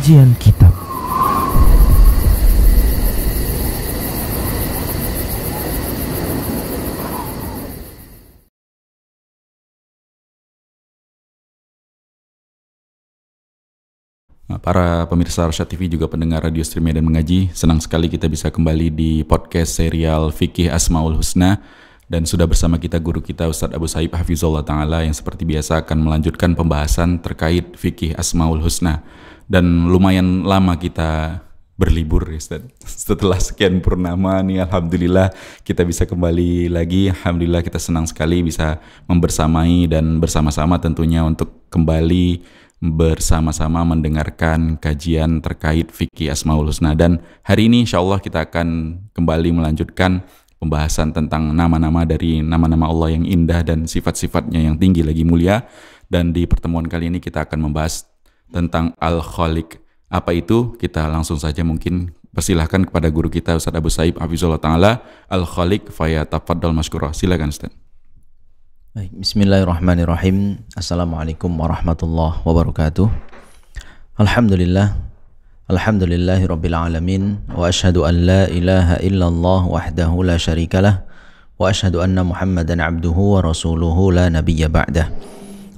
Kajian Kitab. Para pemirsa Arsyad TV juga pendengar radio stream Medan Mengaji, senang sekali kita bisa kembali di podcast serial Fikih Asmaul Husna, dan sudah bersama kita guru kita Ustadz Abu Saib Hafizullah Ta'ala yang seperti biasa akan melanjutkan pembahasan terkait Fikih Asmaul Husna. Dan lumayan lama kita berlibur ya Ustadz. Setelah sekian purnama nih, alhamdulillah kita bisa kembali lagi. Alhamdulillah kita senang sekali bisa membersamai dan bersama-sama tentunya untuk kembali bersama-sama mendengarkan kajian terkait Fikih Asmaul Husna. Dan hari ini insya Allah kita akan kembali melanjutkan pembahasan tentang nama-nama dari nama-nama Allah yang indah dan sifat-sifatnya yang tinggi lagi mulia. Dan di pertemuan kali ini kita akan membahas tentang Al-Khaliq. Apa itu? Kita langsung saja mungkin persilahkan kepada guru kita Ustadz Abu Saib Hafizullah Ta'ala. Al-Khaliq fayatafaddal mashkurah. Silakan Ustadz. Baik, bismillahirrahmanirrahim. Assalamualaikum warahmatullahi wabarakatuh. Alhamdulillahi rabbil alamin. Wa ashhadu an la ilaha illallah wahdahu la syarikalah. Wa ashhadu anna muhammadan abduhu wa rasuluhu la nabiyya ba'dah.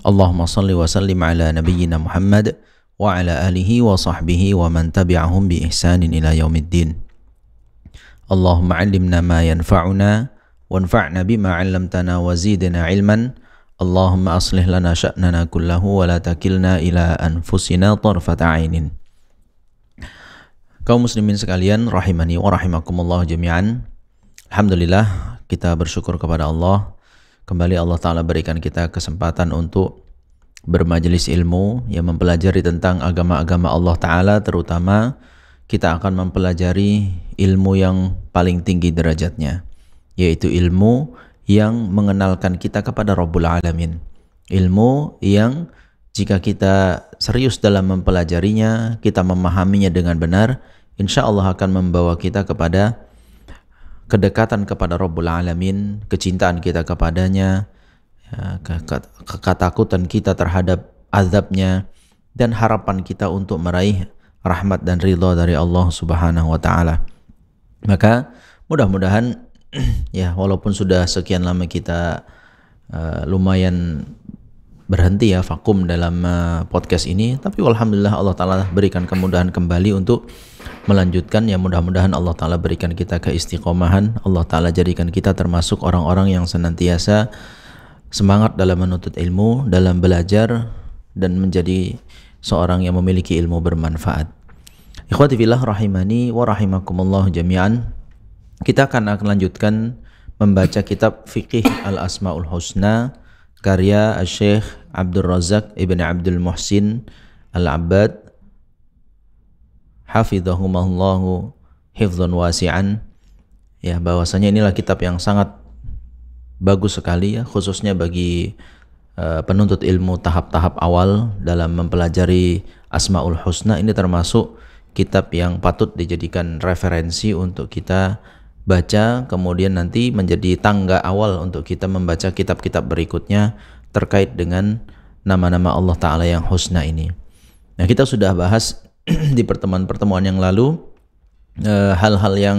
Allahumma salli wa sallim ala nabiyyina Muhammad wa ala alihi wa sahbihi wa man tabi'ahum bi ihsanin ila yaumiddin. Allahumma 'allimna ma yanfa'una wanfa'na bima 'allamtana wa zidna 'ilman. Allahumma aslih lana sya'nana kullahu wa la takilna ila anfusina tarfata 'ainin. Kaum muslimin sekalian rahimani wa rahimakumullah jami'an. Alhamdulillah kita bersyukur kepada Allah. Kembali Allah Ta'ala berikan kita kesempatan untuk bermajelis ilmu yang mempelajari tentang agama-agama Allah Ta'ala. Terutama kita akan mempelajari ilmu yang paling tinggi derajatnya, yaitu ilmu yang mengenalkan kita kepada Rabbul Alamin. Ilmu yang jika kita serius dalam mempelajarinya, kita memahaminya dengan benar, insya Allah akan membawa kita kepada kedekatan kepada Rabbul Alamin, kecintaan kita kepadanya, ketakutan kita terhadap azabnya, dan harapan kita untuk meraih rahmat dan ridha dari Allah Subhanahu wa Ta'ala. Maka mudah-mudahan ya, walaupun sudah sekian lama kita lumayan berhenti ya, vakum dalam podcast ini, tapi alhamdulillah Allah Ta'ala berikan kemudahan kembali untuk melanjutkan. Ya, mudah-mudahan Allah Ta'ala berikan kita keistiqomahan, Allah Ta'ala jadikan kita termasuk orang-orang yang senantiasa semangat dalam menuntut ilmu, dalam belajar, dan menjadi seorang yang memiliki ilmu bermanfaat. Ikhwati fillah rahimani wa rahimakumullah jami'an. Kita akan lanjutkan membaca kitab Fiqih Al-Asmaul Husna karya Syekh Abdul Razak Ibn Abdul Muhsin Al-Abbad hafidhahumullahu hifdhan wasi'an. Ya, bahwasanya inilah kitab yang sangat bagus sekali ya, khususnya bagi penuntut ilmu tahap-tahap awal dalam mempelajari Asmaul Husna. Ini termasuk kitab yang patut dijadikan referensi untuk kita baca, kemudian nanti menjadi tangga awal untuk kita membaca kitab-kitab berikutnya terkait dengan nama-nama Allah Ta'ala yang husna ini. Nah, kita sudah bahas di pertemuan-pertemuan yang lalu hal-hal yang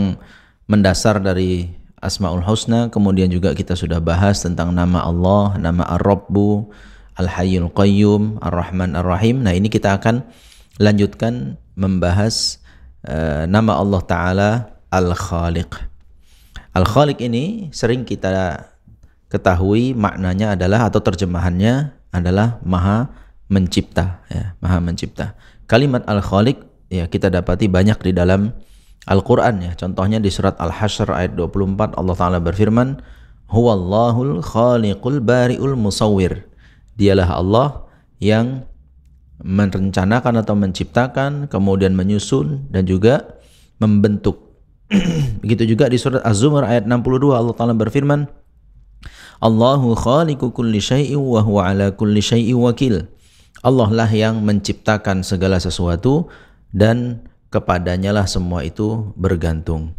mendasar dari Asmaul Husna. Kemudian juga kita sudah bahas tentang nama Allah, nama Ar-Rabbu, Al-Hayyul Qayyum, Ar-Rahman Ar-Rahim. Nah, ini kita akan lanjutkan membahas nama Allah Ta'ala Al-Khaliq. Al-Khaliq ini sering kita ketahui maknanya adalah, atau terjemahannya adalah Maha Mencipta ya, Maha Mencipta. Kalimat Al-Khaliq ya kita dapati banyak di dalam Al-Quran ya. Contohnya di surat Al-Hasyr ayat 24 Allah Ta'ala berfirman, Huwallahul khaliqul bari'ul musawwir. Dialah Allah yang merencanakan atau menciptakan, kemudian menyusun dan juga membentuk. Begitu juga di surat Az-Zumar ayat 62 Allah Ta'ala berfirman, Allahu khaliqu kulli syai'in wa huwa ala kulli syai'in wakil. Allah lah yang menciptakan segala sesuatu dan kepadanya lah semua itu bergantung.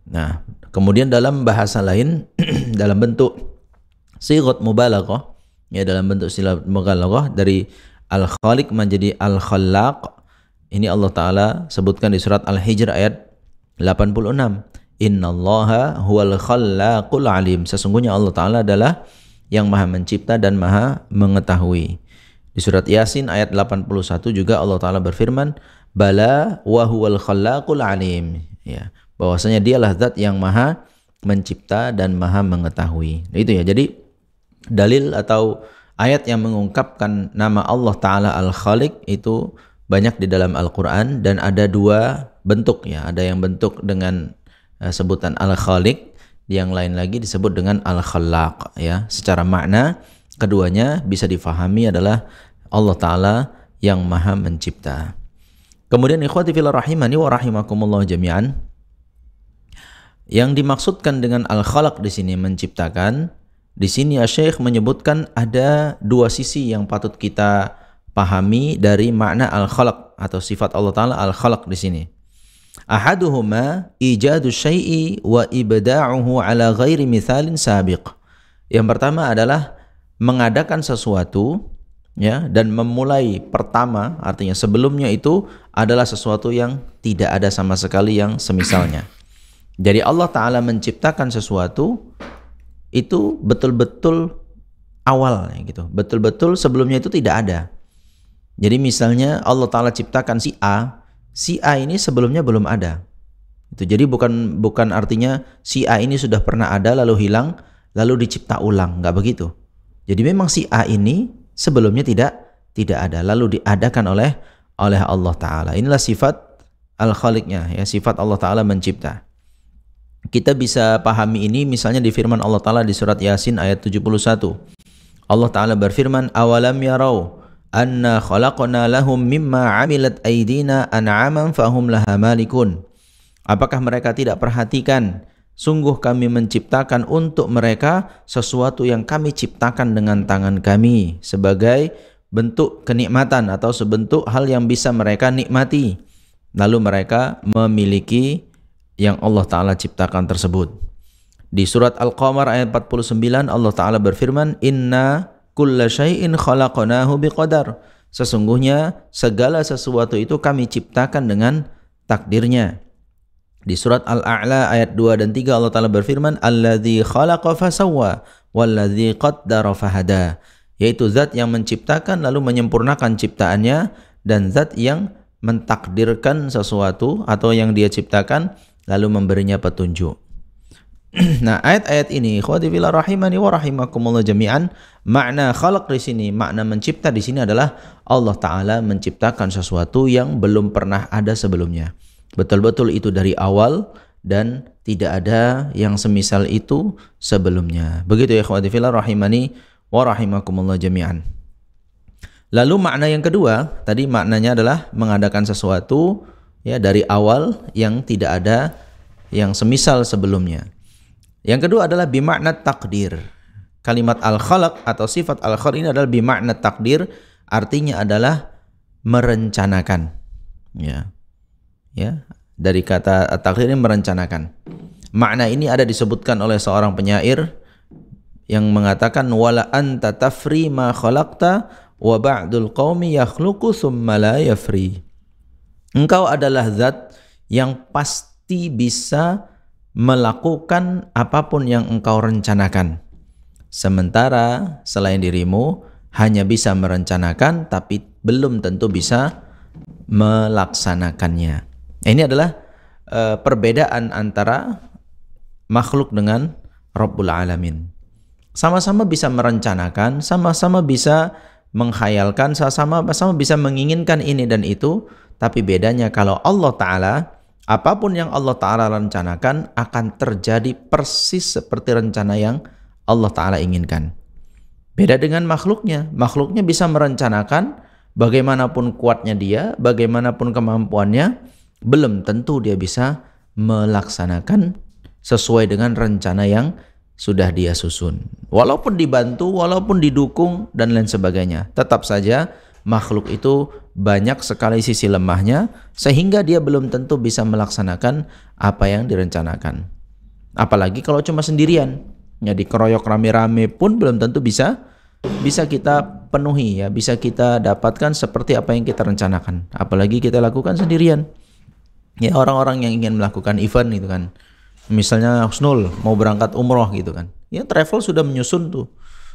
Nah, kemudian dalam bahasa lain dalam bentuk sighat mubalaghah ya, dalam bentuk silat mubalaghah dari Al-Khaliq menjadi Al-Khallaq. Ini Allah Ta'ala sebutkan di surat Al-Hijr ayat 86. Innallaha huwal khallaqul alim. Sesungguhnya Allah Ta'ala adalah yang maha mencipta dan maha mengetahui. Di surat Yasin ayat 81 juga Allah Ta'ala berfirman, Bala wa huwal khallaqul alim. Ya, bahwasanya dialah zat yang maha mencipta dan maha mengetahui. Itu ya. Jadi dalil atau ayat yang mengungkapkan nama Allah Ta'ala Al-Khaliq itu banyak di dalam Al-Quran, dan ada dua bentuk ya. Ada yang bentuk dengan sebutan Al-Khaliq, yang lain lagi disebut dengan Al-Khallaq ya. Secara makna keduanya bisa difahami adalah Allah Ta'ala yang maha mencipta. Kemudian ikhwati fillah rahimani wa rahimakumullah jami'an, yang dimaksudkan dengan Al-Khalaq di sini menciptakan, di sini Syekh menyebutkan ada dua sisi yang patut kita pahami dari makna Al-Khalaq atau sifat Allah Ta'ala Al-Khalaq di sini. Ahaduhuma ijadu syai'i wa ibda'uhu ala ghairi mithalin sabiq. Yang pertama adalah mengadakan sesuatu ya, dan memulai pertama, artinya sebelumnya itu adalah sesuatu yang tidak ada sama sekali yang semisalnya. Jadi Allah Ta'ala menciptakan sesuatu itu betul-betul awal gitu. Betul-betul sebelumnya itu tidak ada. Jadi misalnya Allah Ta'ala ciptakan si A ini sebelumnya belum ada. Itu jadi bukan artinya si A ini sudah pernah ada lalu hilang lalu dicipta ulang, enggak begitu. Jadi memang si A ini sebelumnya tidak ada lalu diadakan oleh Allah Ta'ala. Inilah sifat Al-Khaliqnya ya, sifat Allah Ta'ala mencipta. Kita bisa pahami ini misalnya di firman Allah Ta'ala di surat Yasin ayat 71. Allah Ta'ala berfirman, awalam yarau anna khalaqna lahum mimma amilat aydina an'aman fahum laha malikun. Apakah mereka tidak perhatikan, sungguh kami menciptakan untuk mereka sesuatu yang kami ciptakan dengan tangan kami sebagai bentuk kenikmatan atau sebentuk hal yang bisa mereka nikmati, lalu mereka memiliki yang Allah Ta'ala ciptakan tersebut. Di surat Al-Qamar ayat 49 Allah Ta'ala berfirman, inna kulla syai'in khalaqnahu biqadar. Sesungguhnya segala sesuatu itu kami ciptakan dengan takdirnya. Di surat Al-A'la ayat 2 dan 3 Allah Ta'ala berfirman, alladzi khalaqa fasawwa walladzi qaddara fahada. Yaitu zat yang menciptakan lalu menyempurnakan ciptaannya, dan zat yang mentakdirkan sesuatu atau yang dia ciptakan lalu memberinya petunjuk. Nah, ayat-ayat ini ikhwati fillah rahimani wa rahimakumullah jami'an, makna khalaq di sini, makna mencipta di sini adalah Allah Ta'ala menciptakan sesuatu yang belum pernah ada sebelumnya. Betul-betul itu dari awal dan tidak ada yang semisal itu sebelumnya. Begitu ya ikhwati fillah rahimani wa rahimakumullah jami'an. Lalu makna yang kedua, tadi maknanya adalah mengadakan sesuatu ya dari awal yang tidak ada yang semisal sebelumnya. Yang kedua adalah bimakna takdir. Kalimat al-khalaq atau sifat al-khalaq ini adalah bimakna takdir, artinya adalah merencanakan. Ya. Dari kata takdir ini merencanakan. Makna ini ada disebutkan oleh seorang penyair yang mengatakan wala anta tafri ma khalaqta wa ba'dul qaumi yakhluqu tsumma la yafri. Engkau adalah zat yang pasti bisa melakukan apapun yang engkau rencanakan. Sementara selain dirimu hanya bisa merencanakan tapi belum tentu bisa melaksanakannya. Ini adalah perbedaan antara makhluk dengan Rabbul Alamin. Sama-sama bisa merencanakan, sama-sama bisa menghayalkan, sama-sama bisa menginginkan ini dan itu, tapi bedanya kalau Allah Ta'ala, apapun yang Allah Ta'ala rencanakan akan terjadi persis seperti rencana yang Allah Ta'ala inginkan. Beda dengan makhluknya. Makhluknya bisa merencanakan, bagaimanapun kuatnya dia, bagaimanapun kemampuannya, belum tentu dia bisa melaksanakan sesuai dengan rencana yang sudah dia susun. Walaupun dibantu, walaupun didukung, dan lain sebagainya. Tetap saja makhluk itu banyak sekali sisi lemahnya, sehingga dia belum tentu bisa melaksanakan apa yang direncanakan. Apalagi kalau cuma sendirian, ya dikeroyok rame-rame pun belum tentu bisa bisa kita penuhi ya, bisa kita dapatkan seperti apa yang kita rencanakan. Apalagi kita lakukan sendirian. Ya, orang-orang yang ingin melakukan event gitu kan. Misalnya Husnul mau berangkat umroh gitu kan. Ya, travel sudah menyusun tuh.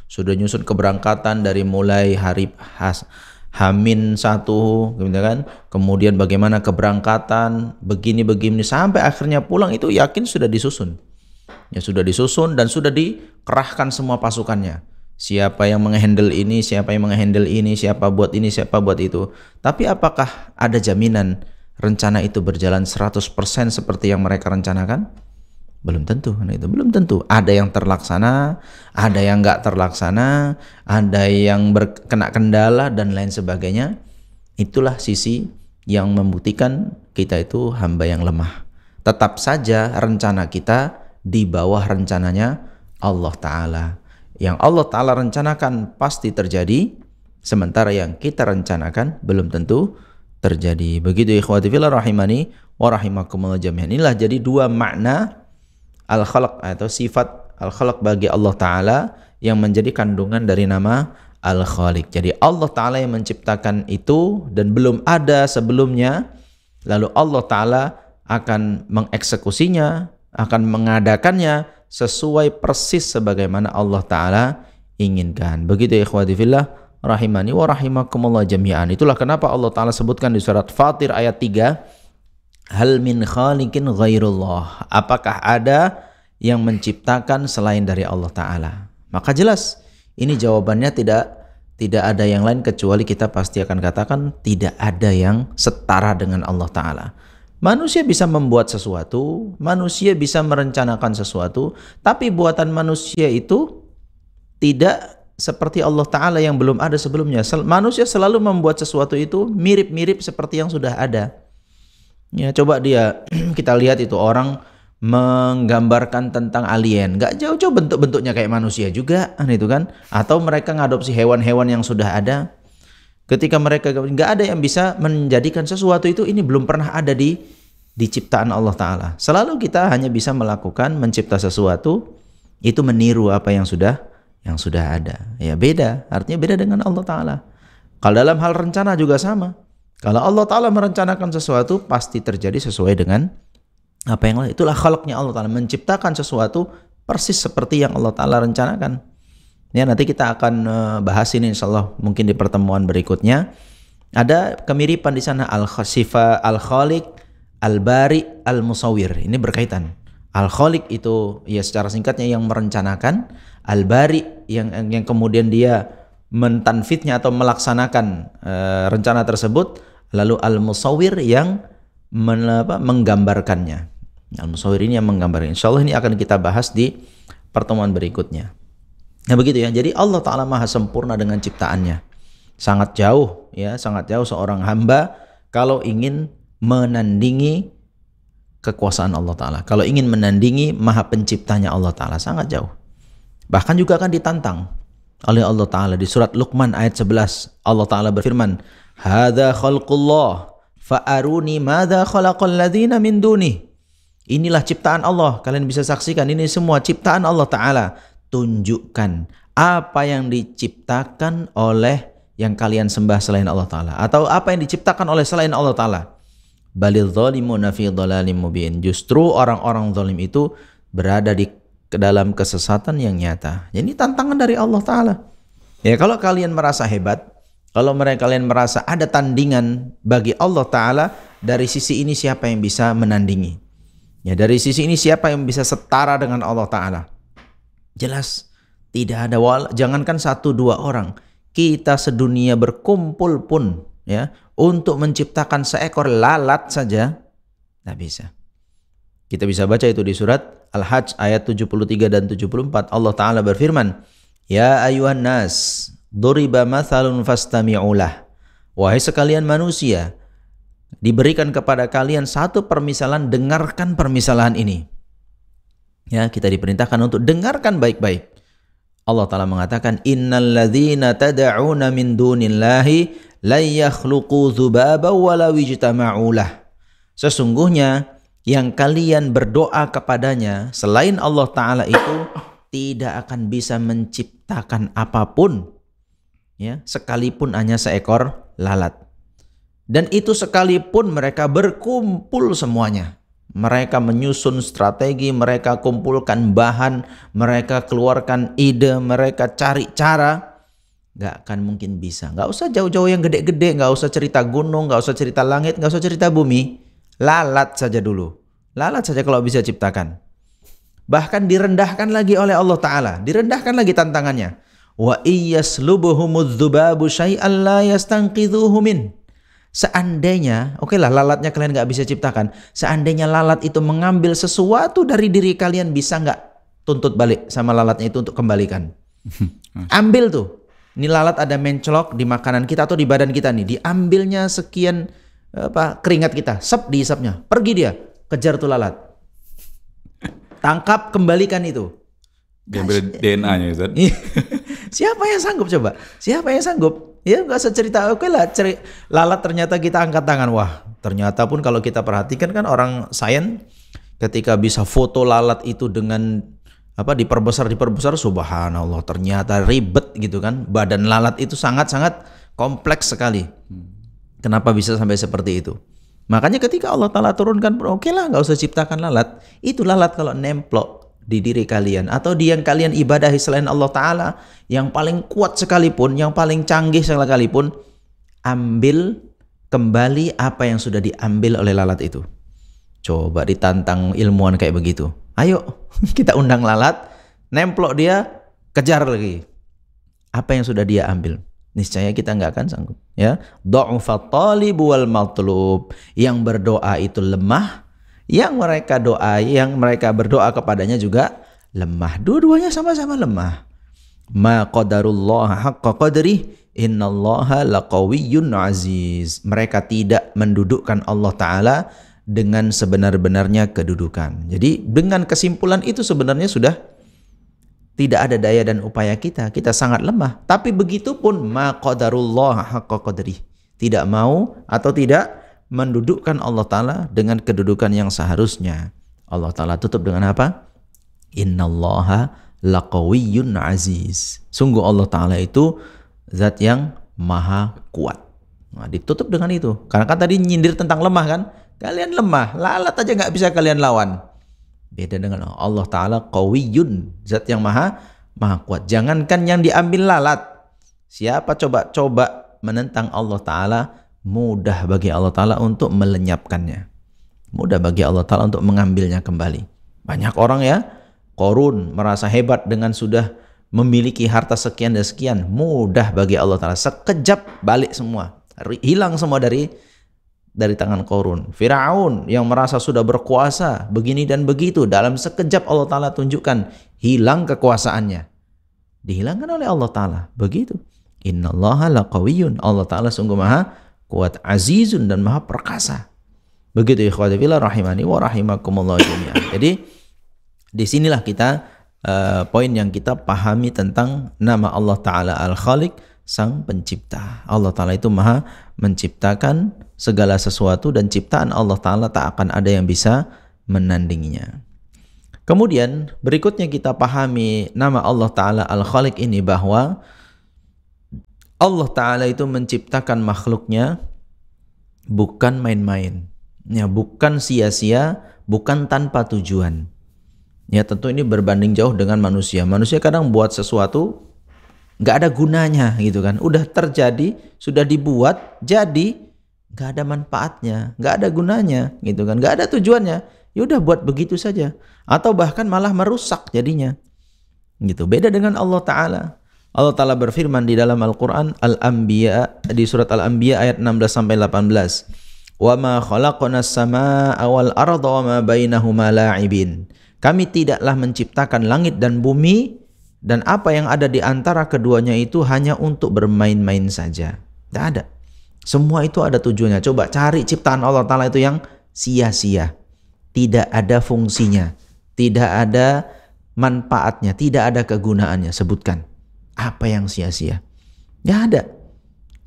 Sudah nyusun keberangkatan dari mulai hari Hamin 1 gitu kan. Kemudian bagaimana keberangkatan, begini sampai akhirnya pulang itu yakin sudah disusun. Ya, sudah disusun dan sudah dikerahkan semua pasukannya. Siapa yang menghandle ini, siapa yang menghandle ini, siapa buat ini, siapa buat itu. Tapi apakah ada jaminan rencana itu berjalan 100% seperti yang mereka rencanakan? Belum tentu. Nah, itu belum tentu. Ada yang terlaksana, ada yang nggak terlaksana, ada yang kena kendala dan lain sebagainya. Itulah sisi yang membuktikan kita itu hamba yang lemah. Tetap saja rencana kita di bawah rencananya Allah Ta'ala. Yang Allah Ta'ala rencanakan pasti terjadi, sementara yang kita rencanakan belum tentu terjadi. Begitu ikhwati fillah rahimani wa rahimakumullah jami'an. Inilah jadi dua makna al-khalaq atau sifat al-khalaq bagi Allah Ta'ala yang menjadi kandungan dari nama al-khaliq. Jadi Allah Ta'ala yang menciptakan itu dan belum ada sebelumnya, lalu Allah Ta'ala akan mengeksekusinya, akan mengadakannya sesuai persis sebagaimana Allah Ta'ala inginkan. Begitu ikhwati fillah rahimani wa rahimakumullah jami'an. Itulah kenapa Allah Ta'ala sebutkan di surat Fatir ayat 3, hal min khaliqin ghairullah, apakah ada yang menciptakan selain dari Allah Ta'ala? Maka jelas ini jawabannya tidak ada yang lain kecuali kita pasti akan katakan tidak ada yang setara dengan Allah Ta'ala. Manusia bisa membuat sesuatu, manusia bisa merencanakan sesuatu, tapi buatan manusia itu tidak seperti Allah Ta'ala yang belum ada sebelumnya. Manusia selalu membuat sesuatu itu mirip-mirip seperti yang sudah ada. Ya, coba kita lihat itu orang menggambarkan tentang alien, nggak jauh-jauh bentuk-bentuknya kayak manusia juga, itu kan? Atau mereka ngadopsi hewan-hewan yang sudah ada. Ketika mereka nggak ada yang bisa menjadikan sesuatu itu, ini belum pernah ada di ciptaan Allah Ta'ala. Selalu kita hanya bisa melakukan mencipta sesuatu itu meniru apa yang sudah ada. Ya beda, artinya beda dengan Allah Ta'ala. Kalau dalam hal rencana juga sama. Kalau Allah Ta'ala merencanakan sesuatu pasti terjadi sesuai dengan apa yang lain. Itulah khalaqnya Allah Ta'ala, menciptakan sesuatu persis seperti yang Allah Ta'ala rencanakan. Ya, nanti kita akan bahas ini insyaallah mungkin di pertemuan berikutnya. Ada kemiripan di sana al-sifat al-khaliq, al-bari, al-musawwir. Ini berkaitan. Al-khaliq itu ya secara singkatnya yang merencanakan, al-bari yang kemudian dia mentanfidnya atau melaksanakan rencana tersebut, lalu al-musawwir yang menggambarkannya. Al-musawwir ini yang menggambarkan. Insyaallah ini akan kita bahas di pertemuan berikutnya. Nah begitu ya, jadi Allah Ta'ala maha sempurna dengan ciptaannya. Sangat jauh seorang hamba kalau ingin menandingi kekuasaan Allah Ta'ala. Kalau ingin menandingi maha penciptanya Allah Ta'ala, sangat jauh. Bahkan juga akan ditantang oleh Allah Ta'ala. Di surat Luqman ayat 11, Allah Ta'ala berfirman, hadza khalqullah fa'aruni madza khalaqal ladzina min dunih. Inilah ciptaan Allah, kalian bisa saksikan ini semua ciptaan Allah Ta'ala. Tunjukkan apa yang diciptakan oleh yang kalian sembah selain Allah Ta'ala, atau apa yang diciptakan oleh selain Allah Ta'ala. Balil zalimuna fi dhalalim mubin. Justru orang-orang zalim itu berada di dalam kesesatan yang nyata. Jadi tantangan dari Allah Ta'ala. Ya, kalau kalian merasa hebat, kalau kalian merasa ada tandingan bagi Allah Ta'ala, dari sisi ini siapa yang bisa menandingi? Ya, dari sisi ini siapa yang bisa setara dengan Allah Ta'ala? Jelas tidak ada, jangankan 1-2 orang, kita sedunia berkumpul pun ya untuk menciptakan seekor lalat saja tidak bisa. Kita bisa baca itu di surat Al-Hajj ayat 73 dan 74. Allah Ta'ala berfirman, ya ayuhan nas duriba mathalun fastami'ulah. Wahai sekalian manusia, diberikan kepada kalian satu permisalan, dengarkan permisalan ini. Ya, kita diperintahkan untuk dengarkan baik-baik. Allah Ta'ala mengatakan, innal ladzina tad'una min dunillahi la yakhluqu dzubaba wala wijtama'ulah. Sesungguhnya yang kalian berdoa kepadanya selain Allah Ta'ala itu tidak akan bisa menciptakan apapun Ya, sekalipun hanya seekor lalat. Dan itu sekalipun mereka berkumpul semuanya. Mereka menyusun strategi, mereka kumpulkan bahan, mereka keluarkan ide, mereka cari cara. Gak akan mungkin bisa. Gak usah jauh-jauh yang gede-gede, gak usah cerita gunung, gak usah cerita langit, gak usah cerita bumi. Lalat saja dulu. Lalat saja kalau bisa ciptakan. Bahkan direndahkan lagi oleh Allah Ta'ala. Direndahkan lagi tantangannya. Wa iyyaslubuhumudz dzubabu syai'an la yastanqidhuhu min. Seandainya, oke lah lalatnya kalian gak bisa ciptakan. Seandainya lalat itu mengambil sesuatu dari diri kalian, bisa gak tuntut balik sama lalatnya itu untuk kembalikan? Ambil tuh. Ini lalat ada mencolok di makanan kita atau di badan kita nih. Diambilnya sekian keringat kita. Dihisapnya. Pergi dia. Kejar tuh lalat. Tangkap, kembalikan itu. Diambil DNA-nya, Ustaz. Siapa yang sanggup coba? Siapa yang sanggup? Ya nggak usah cerita, oke lah, lalat ternyata kita angkat tangan. Wah, ternyata pun kalau kita perhatikan kan orang sains ketika bisa foto lalat itu dengan diperbesar, subhanallah, ternyata ribet gitu kan. Badan lalat itu sangat-sangat kompleks sekali. Kenapa bisa sampai seperti itu? Makanya ketika Allah Ta'ala turunkan, oke lah nggak usah ciptakan lalat. Itu lalat kalau nemplok di diri kalian atau di yang kalian ibadahi selain Allah Ta'ala, yang paling kuat sekalipun, yang paling canggih sekalipun, ambil kembali apa yang sudah diambil oleh lalat itu. Coba ditantang ilmuwan kayak begitu. Ayo kita undang lalat, nemplok dia, kejar lagi apa yang sudah dia ambil. Niscaya kita nggak akan sanggup. Ya, dha'ufat talibu wal matlub. Yang berdoa itu lemah, yang mereka berdoa kepadanya juga lemah. Dua-duanya sama-sama lemah. Ma qadarullah haqqa qadrih, innallaha laqawiyyun aziz. Mereka tidak mendudukkan Allah Ta'ala dengan sebenar-benarnya kedudukan. Jadi dengan kesimpulan itu sebenarnya sudah tidak ada daya dan upaya kita. Kita sangat lemah. Tapi begitupun ma qadarullah haqqa qadrih. Tidak mau atau tidak mendudukkan Allah Ta'ala dengan kedudukan yang seharusnya. Allah Ta'ala tutup dengan apa? Innallaha laqawiyyun aziz. Sungguh Allah Ta'ala itu zat yang maha kuat. Nah, ditutup dengan itu. Karena kan tadi nyindir tentang lemah kan? Kalian lemah, lalat aja gak bisa kalian lawan. Beda dengan Allah Ta'ala qawiyyun, zat yang maha kuat. Jangankan yang diambil lalat, siapa coba menentang Allah Ta'ala, mudah bagi Allah Ta'ala untuk melenyapkannya. Mudah bagi Allah Ta'ala untuk mengambilnya kembali. Banyak orang ya, Qarun merasa hebat dengan sudah memiliki harta sekian dan sekian. Mudah bagi Allah Ta'ala. Sekejap balik semua. Hilang semua dari tangan Qarun. Firaun yang merasa sudah berkuasa begini dan begitu. Dalam sekejap Allah Ta'ala tunjukkan. Hilang kekuasaannya. Dihilangkan oleh Allah Ta'ala. Begitu. Innallaha laqawiyyun. Allah Ta'ala sungguh maha kuat, azizun, dan maha perkasa. Begitu ikhwati fillah rahimani wa rahimakumullah jami'an. Jadi disinilah kita poin yang kita pahami tentang nama Allah Ta'ala Al-Khaliq, Sang Pencipta. Allah Ta'ala itu maha menciptakan segala sesuatu dan ciptaan Allah Ta'ala tak akan ada yang bisa menandinginya. Kemudian berikutnya kita pahami nama Allah Ta'ala Al-Khaliq ini, bahwa Allah Ta'ala itu menciptakan makhluknya bukan main-main, ya, bukan sia-sia, bukan tanpa tujuan. Ya, tentu ini berbanding jauh dengan manusia. Manusia kadang buat sesuatu nggak ada gunanya gitu kan. Udah terjadi, sudah dibuat, jadi nggak ada manfaatnya, nggak ada gunanya gitu kan, nggak ada tujuannya. Ya udah buat begitu saja, atau bahkan malah merusak jadinya. Gitu. Beda dengan Allah Ta'ala. Allah Ta'ala berfirman di dalam Al-Quran Al-Anbiya, di surat Al-Anbiya ayat 16-18. Wa ma khalaqnas samaa'a wal arda wa ma bainahuma la'ibin. Kami tidaklah menciptakan langit dan bumi dan apa yang ada di antara keduanya itu hanya untuk bermain-main saja. Tidak ada. Semua itu ada tujuannya. Coba cari ciptaan Allah Ta'ala itu yang sia-sia. Tidak ada fungsinya. Tidak ada manfaatnya. Tidak ada kegunaannya. Sebutkan. Apa yang sia-sia? Nggak ada.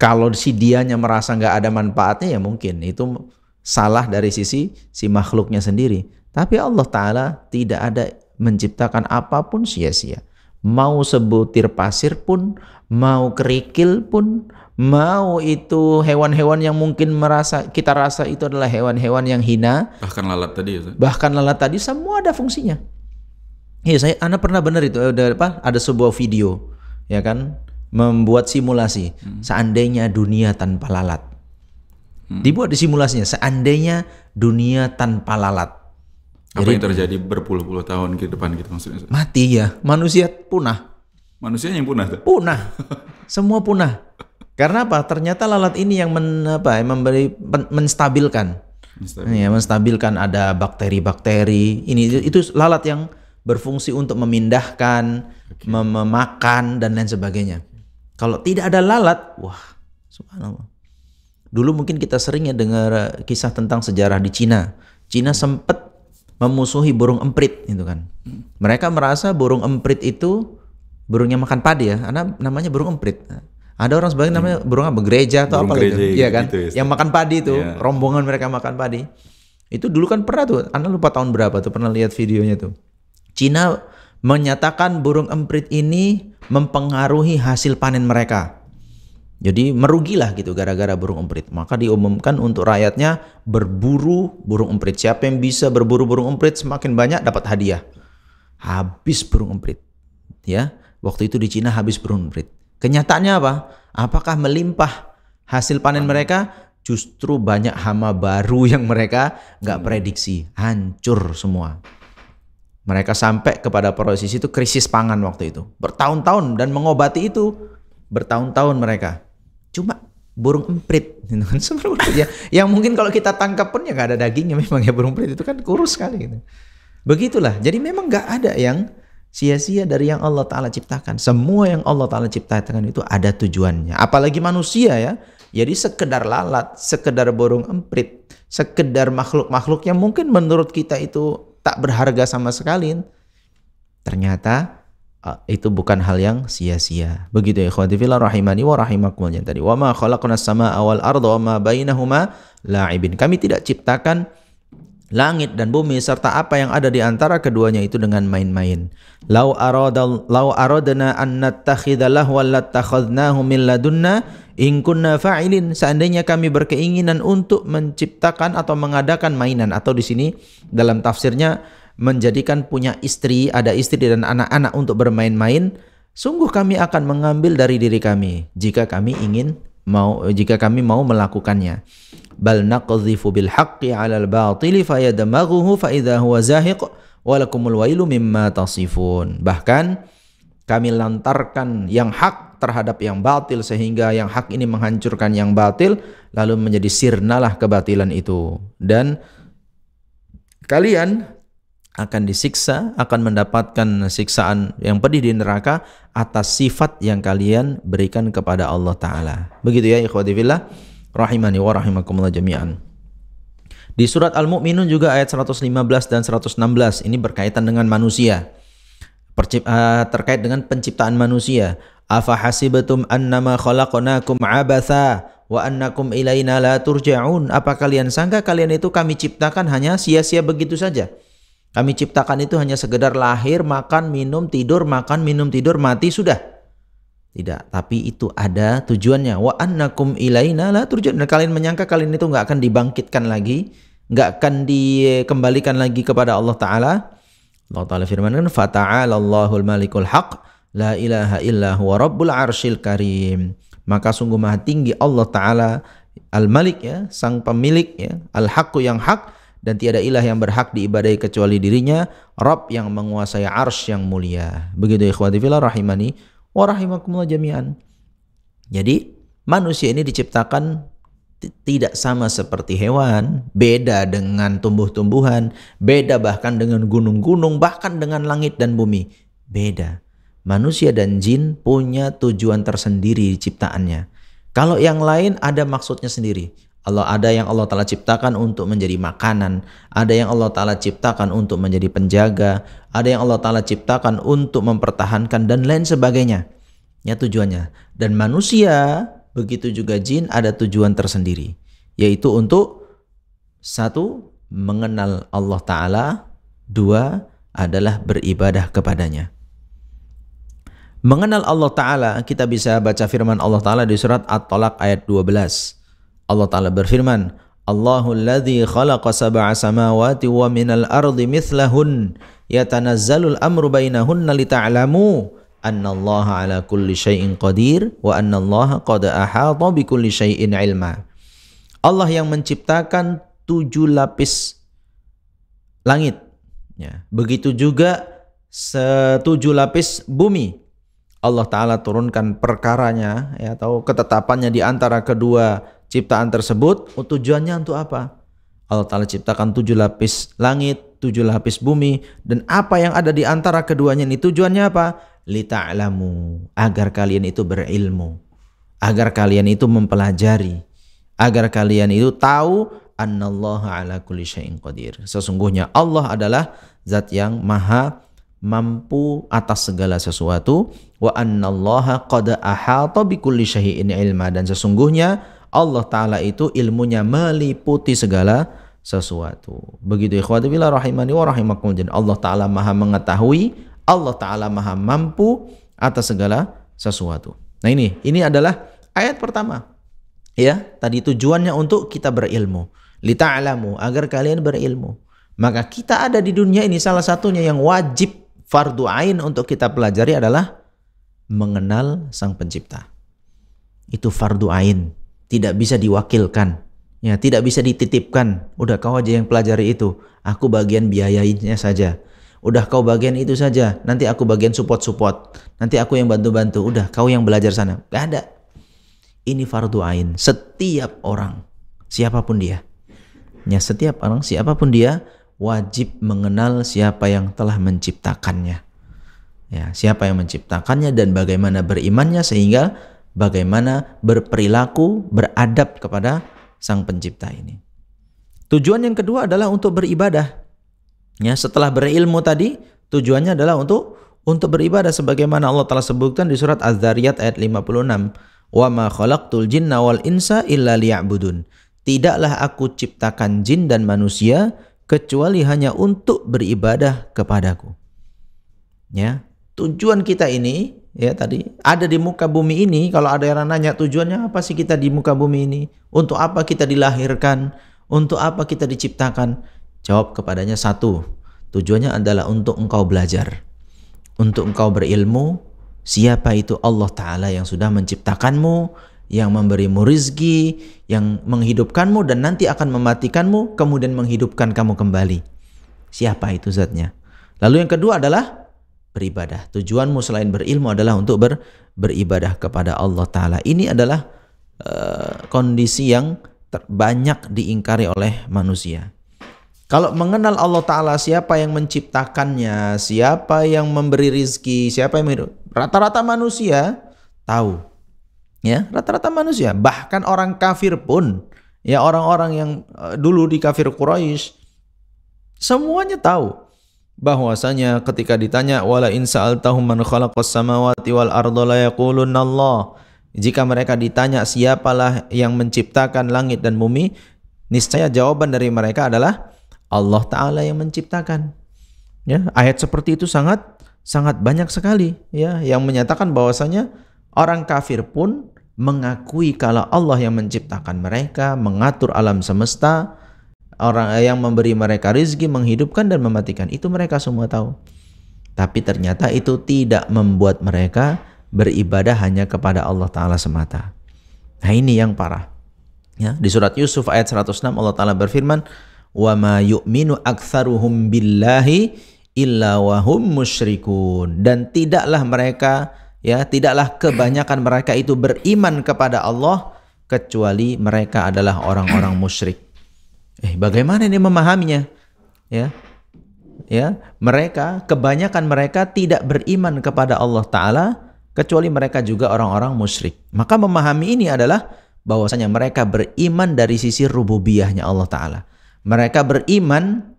Kalau si dianya merasa nggak ada manfaatnya, ya mungkin itu salah dari sisi si makhluknya sendiri. Tapi Allah Ta'ala tidak ada menciptakan apapun sia-sia. mau sebutir pasir pun, mau kerikil pun, mau itu hewan-hewan yang mungkin kita rasa itu adalah hewan-hewan yang hina, Bahkan lalat tadi ya, Ustaz? bahkan lalat tadi, semua ada fungsinya. Iya, Anda pernah benar itu ada sebuah video, ya kan, membuat simulasi. Seandainya dunia tanpa lalat, dibuat di simulasinya. Seandainya dunia tanpa lalat, Apa yang terjadi berpuluh-puluh tahun ke depan gitu maksudnya, Ustaz? mati ya, manusia punah. Manusia yang punah tuh. Punah, semua punah. Karena apa? Ternyata lalat ini yang menstabilkan. Ya, menstabilkan ada bakteri-bakteri. Ini itu lalat yang berfungsi untuk memindahkan, memakan dan lain sebagainya. Kalau tidak ada lalat, wah, subhanallah. Dulu mungkin kita sering ya dengar kisah tentang sejarah di Cina. Cina sempat memusuhi burung emprit, itu kan. Mereka merasa burung emprit itu burungnya makan padi ya, karena namanya burung emprit. Ada orang sebagian namanya burung apa, gereja atau apa gitu, iya kan? Gitu, yang makan padi itu, rombongan mereka makan padi. Itu dulu kan pernah tuh, Anda lupa tahun berapa tuh, pernah lihat videonya tuh. Cina menyatakan burung emprit ini mempengaruhi hasil panen mereka. Jadi merugilah gitu gara-gara burung emprit. Maka diumumkan untuk rakyatnya berburu burung emprit. Siapa yang bisa berburu burung emprit semakin banyak dapat hadiah. Habis burung emprit. Ya, waktu itu di Cina habis burung emprit. Kenyataannya apa? Apakah melimpah hasil panen mereka? Justru banyak hama baru yang mereka nggak prediksi. Hancur semua. Mereka sampai kepada posisi itu krisis pangan waktu itu. Bertahun-tahun, dan mengobati itu bertahun-tahun mereka. Cuma burung emprit. Yang mungkin kalau kita tangkap pun ya nggak ada dagingnya. Memang ya burung emprit itu kan kurus sekali. Gitu. Begitulah. Jadi memang nggak ada yang sia-sia dari yang Allah Ta'ala ciptakan. Semua yang Allah Ta'ala ciptakan itu ada tujuannya. Apalagi manusia ya. Jadi sekedar lalat, sekedar burung emprit, sekedar makhluk-makhluk yang mungkin menurut kita itu tak berharga sama sekali. Ternyata itu bukan hal yang sia-sia. Begitu ya ikhwati fillah rahimani wa rahimakumullah tadi. Wa ma khalaqnas samaa'a wal arda wa ma bainahuma la'ibin. Kami tidak ciptakan langit dan bumi serta apa yang ada di antara keduanya itu dengan main-main. Lau aradna an nattakhidha lahwan lattakhadnahu min ladunna in kunna fa'ilin. Seandainya kami berkeinginan untuk menciptakan atau mengadakan mainan, atau di sini dalam tafsirnya menjadikan punya istri, ada istri dan anak-anak untuk bermain-main, sungguh kami akan mengambil dari diri kami jika kami mau melakukannya. Bal naqdhifu bil haqqi 'alal batili fayadmaghuhu fa idza huwa zahiq wa lakumul wailu mimma tasifun. Bahkan kami lantarkan yang hak terhadap yang batil sehingga yang hak ini menghancurkan yang batil, lalu menjadi sirnalah kebatilan itu, dan kalian akan disiksa, akan mendapatkan siksaan yang pedih di neraka atas sifat yang kalian berikan kepada Allah Ta'ala. Begitu ya ikhwati fillah rahimani wa rahimakumullah jami'an. Di surat Al-Mu'minun juga ayat 115 dan 116 ini berkaitan dengan manusia, terkait dengan penciptaan manusia. Afa hasibatum annama khalaqnakum abatha wa annakum ilaina la turja'un. Apa kalian sangka kalian itu kami ciptakan hanya sia-sia begitu saja? Kami ciptakan itu hanya sekedar lahir, makan, minum, tidur, makan, minum, tidur, mati, sudah. Tidak, tapi itu ada tujuannya. Wa annakum ilaina la turja'un. Kalian menyangka kalian itu nggak akan dibangkitkan lagi, nggak akan dikembalikan lagi kepada Allah Ta'ala. Allah Ta'ala firmankan, fata'alallahul malikul haq, la ilaha illa huwa rabbul arsyil karim. Maka sungguh maha tinggi Allah Ta'ala, al-malik ya, sang pemilik ya, al-haqqu yang hak, dan tiada ilah yang berhak diibadahi kecuali dirinya, Rabb yang menguasai arsy yang mulia. Begitu ikhwati fillah rahimani wa rahimakumullah jami'an. Jadi manusia ini diciptakan tidak sama seperti hewan, beda dengan tumbuh-tumbuhan, beda bahkan dengan gunung-gunung, bahkan dengan langit dan bumi. Beda. Manusia dan jin punya tujuan tersendiri di ciptaannya. Kalau yang lain ada maksudnya sendiri. Ada yang Allah Ta'ala ciptakan untuk menjadi makanan, ada yang Allah Ta'ala ciptakan untuk menjadi penjaga, ada yang Allah Ta'ala ciptakan untuk mempertahankan dan lain sebagainya. Ya tujuannya. Dan manusia, begitu juga jin, ada tujuan tersendiri, yaitu untuk satu, mengenal Allah Ta'ala, dua, adalah beribadah kepadanya. Mengenal Allah Ta'ala, kita bisa baca firman Allah Ta'ala di surat At-Talaq ayat 12. Allah Ta'ala berfirman, Allahul ladzi khalaqa sab'a samawati wa minal ardi mithlahun yatanazzalul amru bainahunna lita'lamu annallaha ala kulli syai'in qadir wa annallaha qad ahata bi kulli syai'in ilma. Allah yang menciptakan 7 lapis langit, ya. Begitu juga 7 lapis bumi. Allah Ta'ala turunkan perkaranya, ya, atau ketetapannya di antara kedua ciptaan tersebut. Tujuannya untuk apa? Allah Ta'ala ciptakan 7 lapis langit, 7 lapis bumi, dan apa yang ada di antara keduanya ini tujuannya apa? Lita'lamu, agar kalian itu berilmu, agar kalian itu mempelajari, agar kalian itu tahu annallaha ala kulli syai'in qadir. Sesungguhnya Allah adalah zat yang maha mampu atas segala sesuatu, wa annallaha qad ahata bi kulli syai'in ilma, dan sesungguhnya Allah Ta'ala itu ilmunya meliputi segala sesuatu. Begitu ikhwati billah rahimani wa rahimakumullah. Allah Ta'ala maha mengetahui, Allah Ta'ala maha mampu atas segala sesuatu. Nah ini adalah ayat pertama. Ya, tadi tujuannya untuk kita berilmu. Lita'lamu, agar kalian berilmu. Maka kita ada di dunia ini, salah satunya yang wajib fardu ain untuk kita pelajari adalah mengenal Sang Pencipta. Itu fardu ain, tidak bisa diwakilkan, ya, tidak bisa dititipkan. Udah kau aja yang pelajari itu, aku bagian biayainya saja. Udah kau bagian itu saja, nanti aku bagian support, nanti aku yang bantu-bantu. Udah kau yang belajar sana. Gak ada. Ini fardu ain. Setiap orang, siapapun dia, ya, setiap orang siapapun dia wajib mengenal siapa yang telah menciptakannya, ya, siapa yang menciptakannya dan bagaimana berimannya, sehingga bagaimana berperilaku, beradab kepada Sang Pencipta ini. Tujuan yang kedua adalah untuk beribadah, ya. Setelah berilmu tadi, tujuannya adalah untuk beribadah, sebagaimana Allah telah sebutkan di surat Az-Zariyat ayat 56, wa ma khalaqtul jinna wal insa illa liya'budun. Tidaklah aku ciptakan jin dan manusia kecuali hanya untuk beribadah kepadaku. Ya, tujuan kita ini, ya, tadi ada di muka bumi ini. Kalau ada yang nanya tujuannya apa sih kita di muka bumi ini? Untuk apa kita dilahirkan? Untuk apa kita diciptakan? Jawab kepadanya satu. Tujuannya adalah untuk engkau belajar, untuk engkau berilmu siapa itu Allah Ta'ala yang sudah menciptakanmu, yang memberimu rizki, yang menghidupkanmu dan nanti akan mematikanmu, kemudian menghidupkan kamu kembali. Siapa itu zatnya? Lalu yang kedua adalah beribadah. Tujuanmu selain berilmu adalah untuk beribadah kepada Allah Ta'ala. Ini adalah kondisi yang banyak diingkari oleh manusia. Kalau mengenal Allah Ta'ala, siapa yang menciptakannya, siapa yang memberi rizki, siapa yang menghidup, rata-rata manusia tahu. Ya, rata-rata manusia, bahkan orang kafir pun, ya, orang-orang yang dulu di kafir Quraisy, semuanya tahu bahwasanya ketika ditanya wala in sa'altahum man khalaqas samawati wal arda la yaqulunna Allah. Jika mereka ditanya siapalah yang menciptakan langit dan bumi, niscaya jawaban dari mereka adalah Allah Ta'ala yang menciptakan. Ya, ayat seperti itu sangat banyak sekali, ya, yang menyatakan bahwasanya orang kafir pun mengakui kalau Allah yang menciptakan mereka, mengatur alam semesta, orang yang memberi mereka rizki, menghidupkan dan mematikan. Itu mereka semua tahu. Tapi ternyata itu tidak membuat mereka beribadah hanya kepada Allah Ta'ala semata. Nah ini yang parah. Ya, di surat Yusuf ayat 106 Allah Ta'ala berfirman, wa ma yu'minu aktsaruhum billahi illa wa hum musyrikun. Dan tidaklah mereka, ya, tidaklah kebanyakan mereka itu beriman kepada Allah kecuali mereka adalah orang-orang musyrik. Bagaimana ini memahaminya? Ya, mereka, kebanyakan mereka tidak beriman kepada Allah Ta'ala kecuali mereka juga orang-orang musyrik. Maka memahami ini adalah bahwasanya mereka beriman dari sisi rububiyahnya Allah Ta'ala. Mereka beriman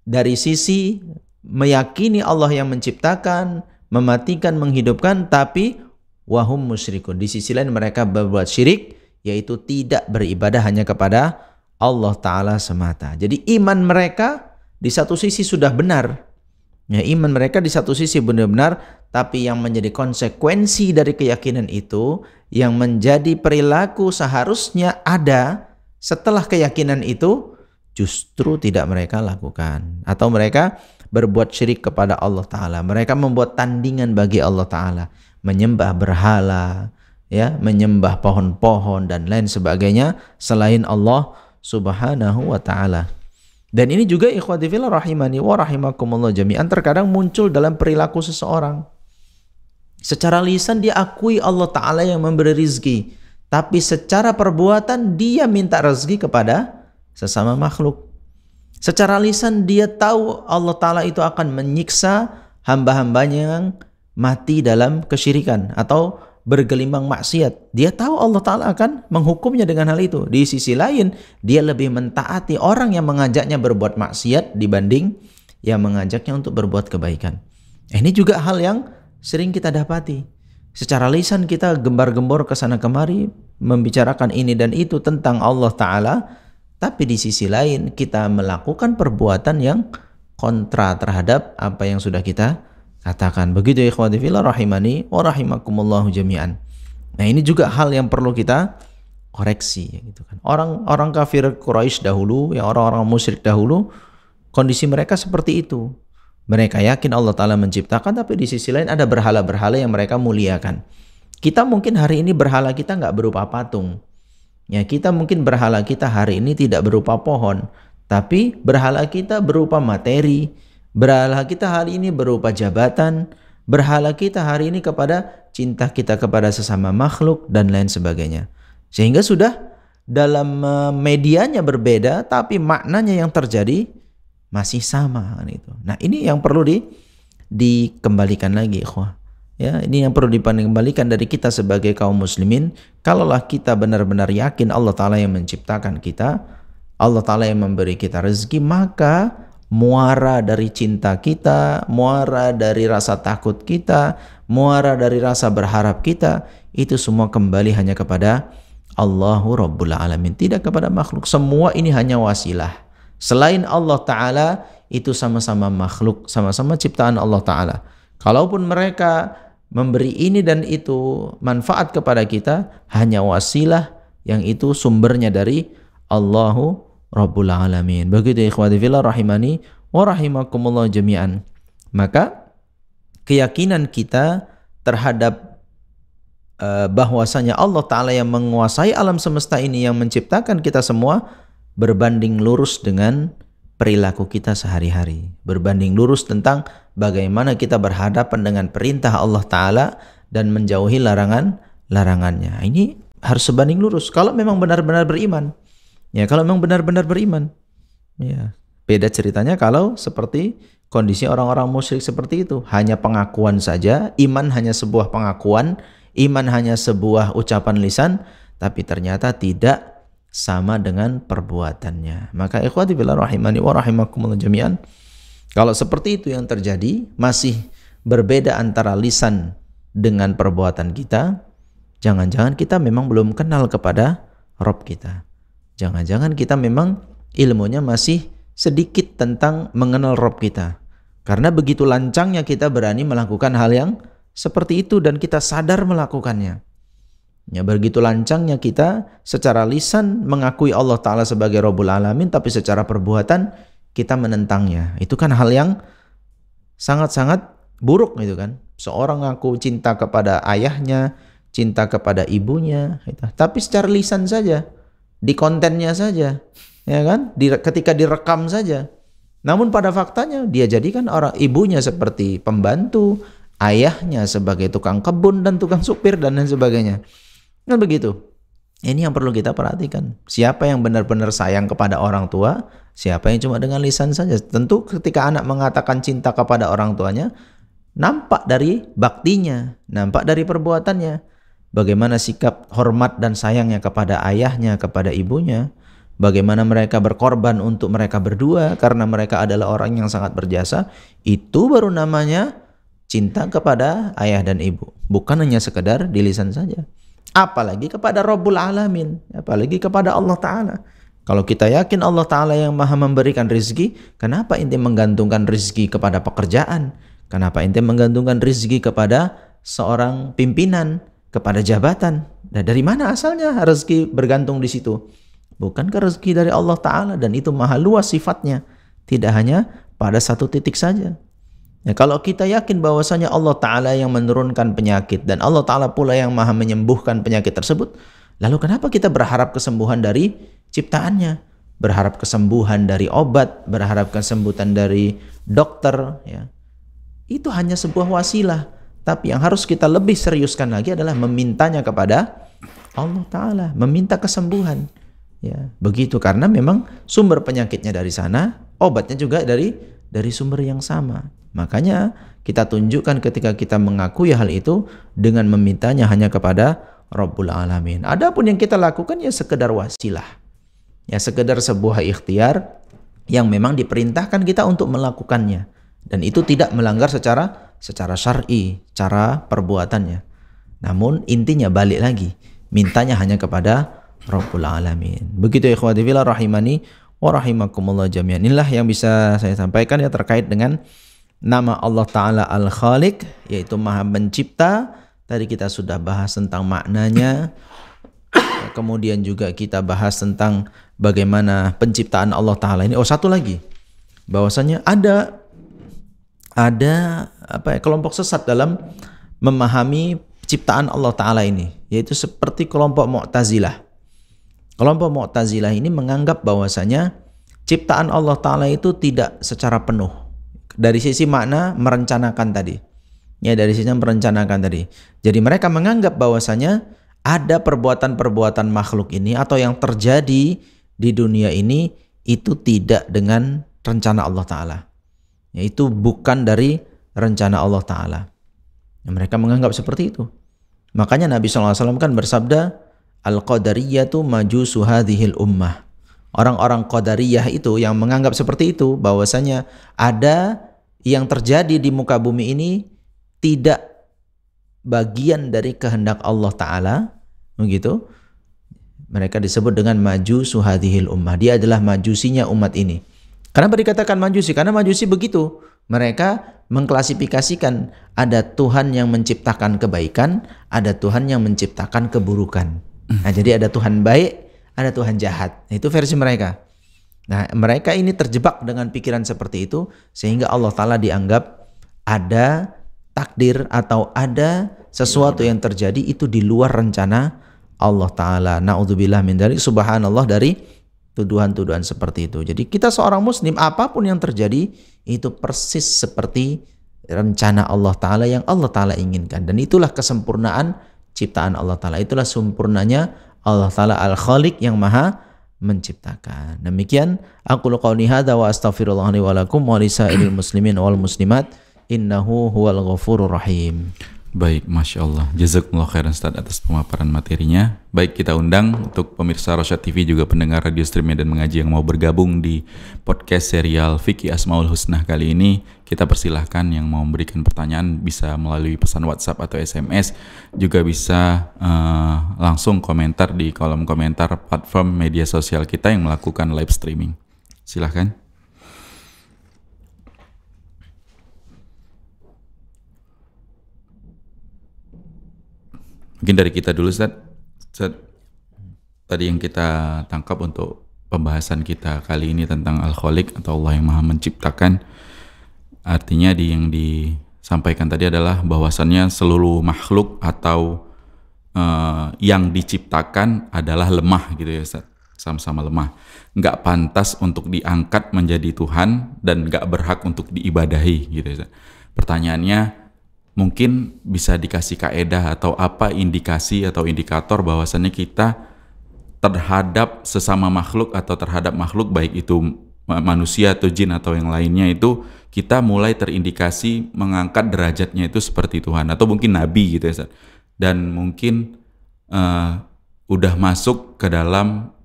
dari sisi meyakini Allah yang menciptakan, mematikan, menghidupkan, tapi wahum musyrikun. Di sisi lain mereka berbuat syirik, yaitu tidak beribadah hanya kepada Allah Ta'ala semata. Jadi iman mereka di satu sisi sudah benar. Ya, iman mereka di satu sisi benar-benar, tapi yang menjadi konsekuensi dari keyakinan itu, yang menjadi perilaku seharusnya ada setelah keyakinan itu, justru tidak mereka lakukan. Atau mereka berbuat syirik kepada Allah Ta'ala. Mereka membuat tandingan bagi Allah Ta'ala. Menyembah berhala, ya, menyembah pohon-pohon dan lain sebagainya selain Allah Subhanahu wa Ta'ala. Dan ini juga ikhwati fillah rahimani wa rahimakumullah jami'an terkadang muncul dalam perilaku seseorang. Secara lisan dia akui Allah Ta'ala yang memberi rizki, tapi secara perbuatan dia minta rezeki kepada sesama makhluk. Secara lisan dia tahu Allah Ta'ala itu akan menyiksa hamba-hambanya yang mati dalam kesyirikan atau bergelimang maksiat. Dia tahu Allah Ta'ala akan menghukumnya dengan hal itu. Di sisi lain, dia lebih mentaati orang yang mengajaknya berbuat maksiat dibanding yang mengajaknya untuk berbuat kebaikan. Ini juga hal yang sering kita dapati. Secara lisan kita gembar-gembor ke sana kemari membicarakan ini dan itu tentang Allah Ta'ala, tapi di sisi lain kita melakukan perbuatan yang kontra terhadap apa yang sudah kita katakan. Begitu ya ikhwati fillah rahimani wa rahimakumullahu jami'an. Nah, ini juga hal yang perlu kita koreksi, gitu kan. Orang kafir Quraisy dahulu, ya orang-orang musyrik dahulu, kondisi mereka seperti itu. Mereka yakin Allah Ta'ala menciptakan, tapi di sisi lain ada berhala-berhala yang mereka muliakan. Kita mungkin hari ini berhala kita nggak berupa patung. Ya, kita mungkin berhala kita hari ini tidak berupa pohon, tapi berhala kita berupa materi. Berhala kita hari ini berupa jabatan. Berhala kita hari ini kepada cinta kita kepada sesama makhluk dan lain sebagainya. Sehingga sudah dalam medianya berbeda, tapi maknanya yang terjadi masih sama kan itu. Nah, ini yang perlu dikembalikan lagi, ikhwah. Ya, ini yang perlu dikembalikan dari kita sebagai kaum muslimin. Kalaulah kita benar-benar yakin Allah Ta'ala yang menciptakan kita, Allah Ta'ala yang memberi kita rezeki, maka muara dari cinta kita, muara dari rasa takut kita, muara dari rasa berharap kita, itu semua kembali hanya kepada Allahu Rabbul Alamin, tidak kepada makhluk. Semua ini hanya wasilah. Selain Allah Ta'ala itu sama-sama makhluk, sama-sama ciptaan Allah Ta'ala. Kalaupun mereka memberi ini dan itu manfaat kepada kita, hanya wasilah yang itu sumbernya dari Allahu Rabbul Alamin. Begitu ikhwati fillah rahimani wa rahimakumullah jami'an. Maka keyakinan kita terhadap bahwasanya Allah Ta'ala yang menguasai alam semesta ini, yang menciptakan kita semua, berbanding lurus dengan perilaku kita sehari-hari. Berbanding lurus tentang bagaimana kita berhadapan dengan perintah Allah Ta'ala dan menjauhi larangannya. Ini harus sebanding lurus kalau memang benar-benar beriman. Ya, kalau memang benar-benar beriman. Ya, beda ceritanya kalau seperti kondisi orang-orang musyrik seperti itu. Hanya pengakuan saja, iman hanya sebuah pengakuan, iman hanya sebuah ucapan lisan, tapi ternyata tidak sama dengan perbuatannya. Maka ikhwati fillah rahimani wa rahimakumullah jami'an, kalau seperti itu yang terjadi, masih berbeda antara lisan dengan perbuatan kita, jangan-jangan kita memang belum kenal kepada Rabb kita. Jangan-jangan kita memang ilmunya masih sedikit tentang mengenal Rabb kita. Karena begitu lancangnya kita berani melakukan hal yang seperti itu dan kita sadar melakukannya. Ya, begitu lancangnya kita secara lisan mengakui Allah Ta'ala sebagai Rabbul Alamin, tapi secara perbuatan kita menentangnya. Itu kan hal yang sangat-sangat buruk gitu kan. Seorang ngaku cinta kepada ayahnya, cinta kepada ibunya, gitu. Tapi secara lisan saja, di kontennya saja, ya kan? Ketika direkam saja. Namun pada faktanya dia jadikan orang ibunya seperti pembantu, ayahnya sebagai tukang kebun dan tukang supir dan lain sebagainya. Kan begitu. Ini yang perlu kita perhatikan. Siapa yang benar-benar sayang kepada orang tua, siapa yang cuma dengan lisan saja. Tentu ketika anak mengatakan cinta kepada orang tuanya, nampak dari baktinya, nampak dari perbuatannya. Bagaimana sikap hormat dan sayangnya kepada ayahnya, kepada ibunya. Bagaimana mereka berkorban untuk mereka berdua karena mereka adalah orang yang sangat berjasa. Itu baru namanya cinta kepada ayah dan ibu. Bukan hanya sekedar di lisan saja. Apalagi kepada Rabbul Alamin, apalagi kepada Allah Ta'ala. Kalau kita yakin Allah Ta'ala yang maha memberikan rizki, kenapa inti menggantungkan rizki kepada pekerjaan, Kenapa ente menggantungkan rizki kepada seorang pimpinan, kepada jabatan? Nah, dari mana asalnya rezeki bergantung di situ? Bukankah rezeki dari Allah Ta'ala, dan itu maha luas sifatnya, tidak hanya pada satu titik saja. Ya, kalau kita yakin bahwasanya Allah Ta'ala yang menurunkan penyakit dan Allah Ta'ala pula yang maha menyembuhkan penyakit tersebut, lalu kenapa kita berharap kesembuhan dari ciptaannya? Berharap kesembuhan dari obat, berharap kesembuhan dari dokter, ya. Itu hanya sebuah wasilah. Tapi yang harus kita lebih seriuskan lagi adalah memintanya kepada Allah Ta'ala, meminta kesembuhan. Ya, begitu, karena memang sumber penyakitnya dari sana, obatnya juga dari sumber yang sama. Makanya kita tunjukkan ketika kita mengakui hal itu dengan memintanya hanya kepada Rabbul Alamin. Adapun yang kita lakukan ya sekedar wasilah. Ya sekedar sebuah ikhtiar yang memang diperintahkan kita untuk melakukannya. Dan itu tidak melanggar secara syar'i, cara perbuatannya. Namun intinya balik lagi, mintanya hanya kepada Rabbul Alamin. Begitu ikhwati fillah rahimani wa rahimakumullah jami'an. Inilah yang bisa saya sampaikan ya terkait dengan nama Allah Ta'ala Al-Khaliq, yaitu Maha Pencipta. Tadi kita sudah bahas tentang maknanya. Kemudian juga kita bahas tentang bagaimana penciptaan Allah Ta'ala ini. Oh, satu lagi, bahwasanya ada kelompok sesat dalam memahami ciptaan Allah Ta'ala ini, yaitu seperti kelompok Mu'tazilah. Kelompok Mu'tazilah ini menganggap bahwasanya ciptaan Allah Ta'ala itu tidak secara penuh. Dari sisi makna merencanakan tadi. Ya, dari sisi merencanakan tadi. Jadi mereka menganggap bahwasanya ada perbuatan-perbuatan makhluk ini atau yang terjadi di dunia ini itu tidak dengan rencana Allah Ta'ala. Itu bukan dari rencana Allah Ta'ala. Mereka menganggap seperti itu. Makanya Nabi SAW kan bersabda, Al-Qadariyatu majusu hadhil ummah. Orang-orang Qadariyah itu yang menganggap seperti itu, bahwasanya ada yang terjadi di muka bumi ini tidak bagian dari kehendak Allah Ta'ala, begitu. Mereka disebut dengan majusu hadhil ummah. Dia adalah majusinya umat ini. Kenapa dikatakan majusi? Karena majusi begitu. Mereka mengklasifikasikan ada Tuhan yang menciptakan kebaikan, ada Tuhan yang menciptakan keburukan. Nah, jadi ada Tuhan baik, ada Tuhan jahat. Itu versi mereka. Nah, mereka ini terjebak dengan pikiran seperti itu, sehingga Allah Ta'ala dianggap ada takdir atau ada sesuatu yang terjadi itu di luar rencana Allah Ta'ala. Na'udzubillah min dzalik, subhanallah dari tuduhan-tuduhan seperti itu. Jadi kita seorang muslim, apapun yang terjadi itu persis seperti rencana Allah Ta'ala yang Allah Ta'ala inginkan. Dan itulah kesempurnaan ciptaan Allah Ta'ala. Itulah sempurnanya Allah Ta'ala Al-Khaliq yang maha menciptakan. Demikian aqulu qauli hadza wa astaghfirullah li wa lakum wa lisairil muslimin wal muslimat innahu huwal ghafurur rahim. Baik, Masya Allah. Jazakumullah khairan Ustaz atas pemaparan materinya. Baik, kita undang untuk pemirsa Rosyad TV juga pendengar radio stream dan mengaji yang mau bergabung di podcast serial Fikih Asmaul Husna kali ini. Kita persilahkan yang mau memberikan pertanyaan bisa melalui pesan WhatsApp atau SMS. Juga bisa langsung komentar di kolom komentar platform media sosial kita yang melakukan live streaming. Silahkan. Mungkin dari kita dulu Ustaz. Tadi yang kita tangkap untuk pembahasan kita kali ini tentang Al-Khaliq atau Allah yang Maha Menciptakan. Artinya yang disampaikan tadi adalah bahwasannya seluruh makhluk atau yang diciptakan adalah lemah gitu ya Ustaz. Sama-sama lemah. Nggak pantas untuk diangkat menjadi Tuhan dan nggak berhak untuk diibadahi gitu ya Ustaz. Pertanyaannya, mungkin bisa dikasih kaedah atau apa indikasi atau indikator bahwasannya kita terhadap sesama makhluk atau terhadap makhluk baik itu manusia atau jin atau yang lainnya itu kita mulai terindikasi mengangkat derajatnya itu seperti Tuhan atau mungkin Nabi gitu ya Ustaz. Dan mungkin udah masuk ke dalam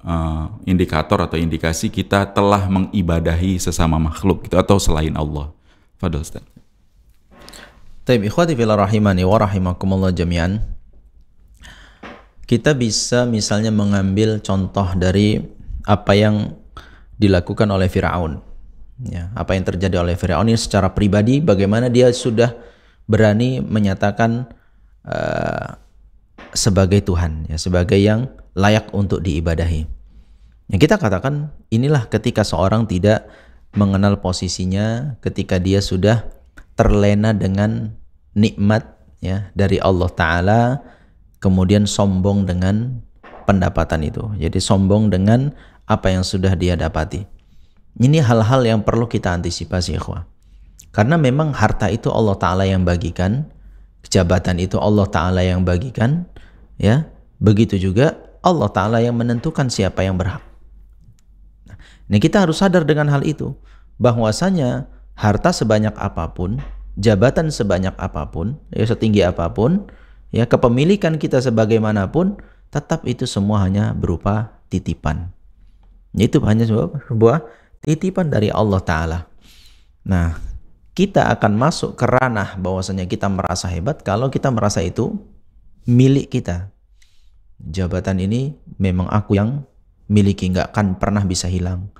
indikator atau indikasi kita telah mengibadahi sesama makhluk gitu atau selain Allah. Fadhil Ustaz. Taib ikhwati fillah rahimani wa rahimakumullah jami'an. Kita bisa misalnya mengambil contoh dari apa yang dilakukan oleh Fir'aun. Ya, apa yang terjadi oleh Firaun ini secara pribadi, bagaimana dia sudah berani menyatakan sebagai Tuhan, ya, sebagai yang layak untuk diibadahi. Yang kita katakan inilah ketika seorang tidak mengenal posisinya, ketika dia sudah terlena dengan nikmat, ya, dari Allah Ta'ala, kemudian sombong dengan pendapatan itu. Jadi sombong dengan apa yang sudah dia dapati. Ini hal-hal yang perlu kita antisipasi, ikhwah. Karena memang harta itu Allah Ta'ala yang bagikan, jabatan itu Allah Ta'ala yang bagikan, ya. Begitu juga Allah Ta'ala yang menentukan siapa yang berhak. Nah, ini kita harus sadar dengan hal itu, bahwasanya harta sebanyak apapun, jabatan sebanyak apapun, ya, setinggi apapun, ya, kepemilikan kita sebagaimanapun, tetap itu semua hanya berupa titipan. Itu hanya sebuah titipan dari Allah Ta'ala. Nah, kita akan masuk ke ranah bahwasanya kita merasa hebat kalau kita merasa itu milik kita. Jabatan ini memang aku yang miliki, nggak akan pernah bisa hilang.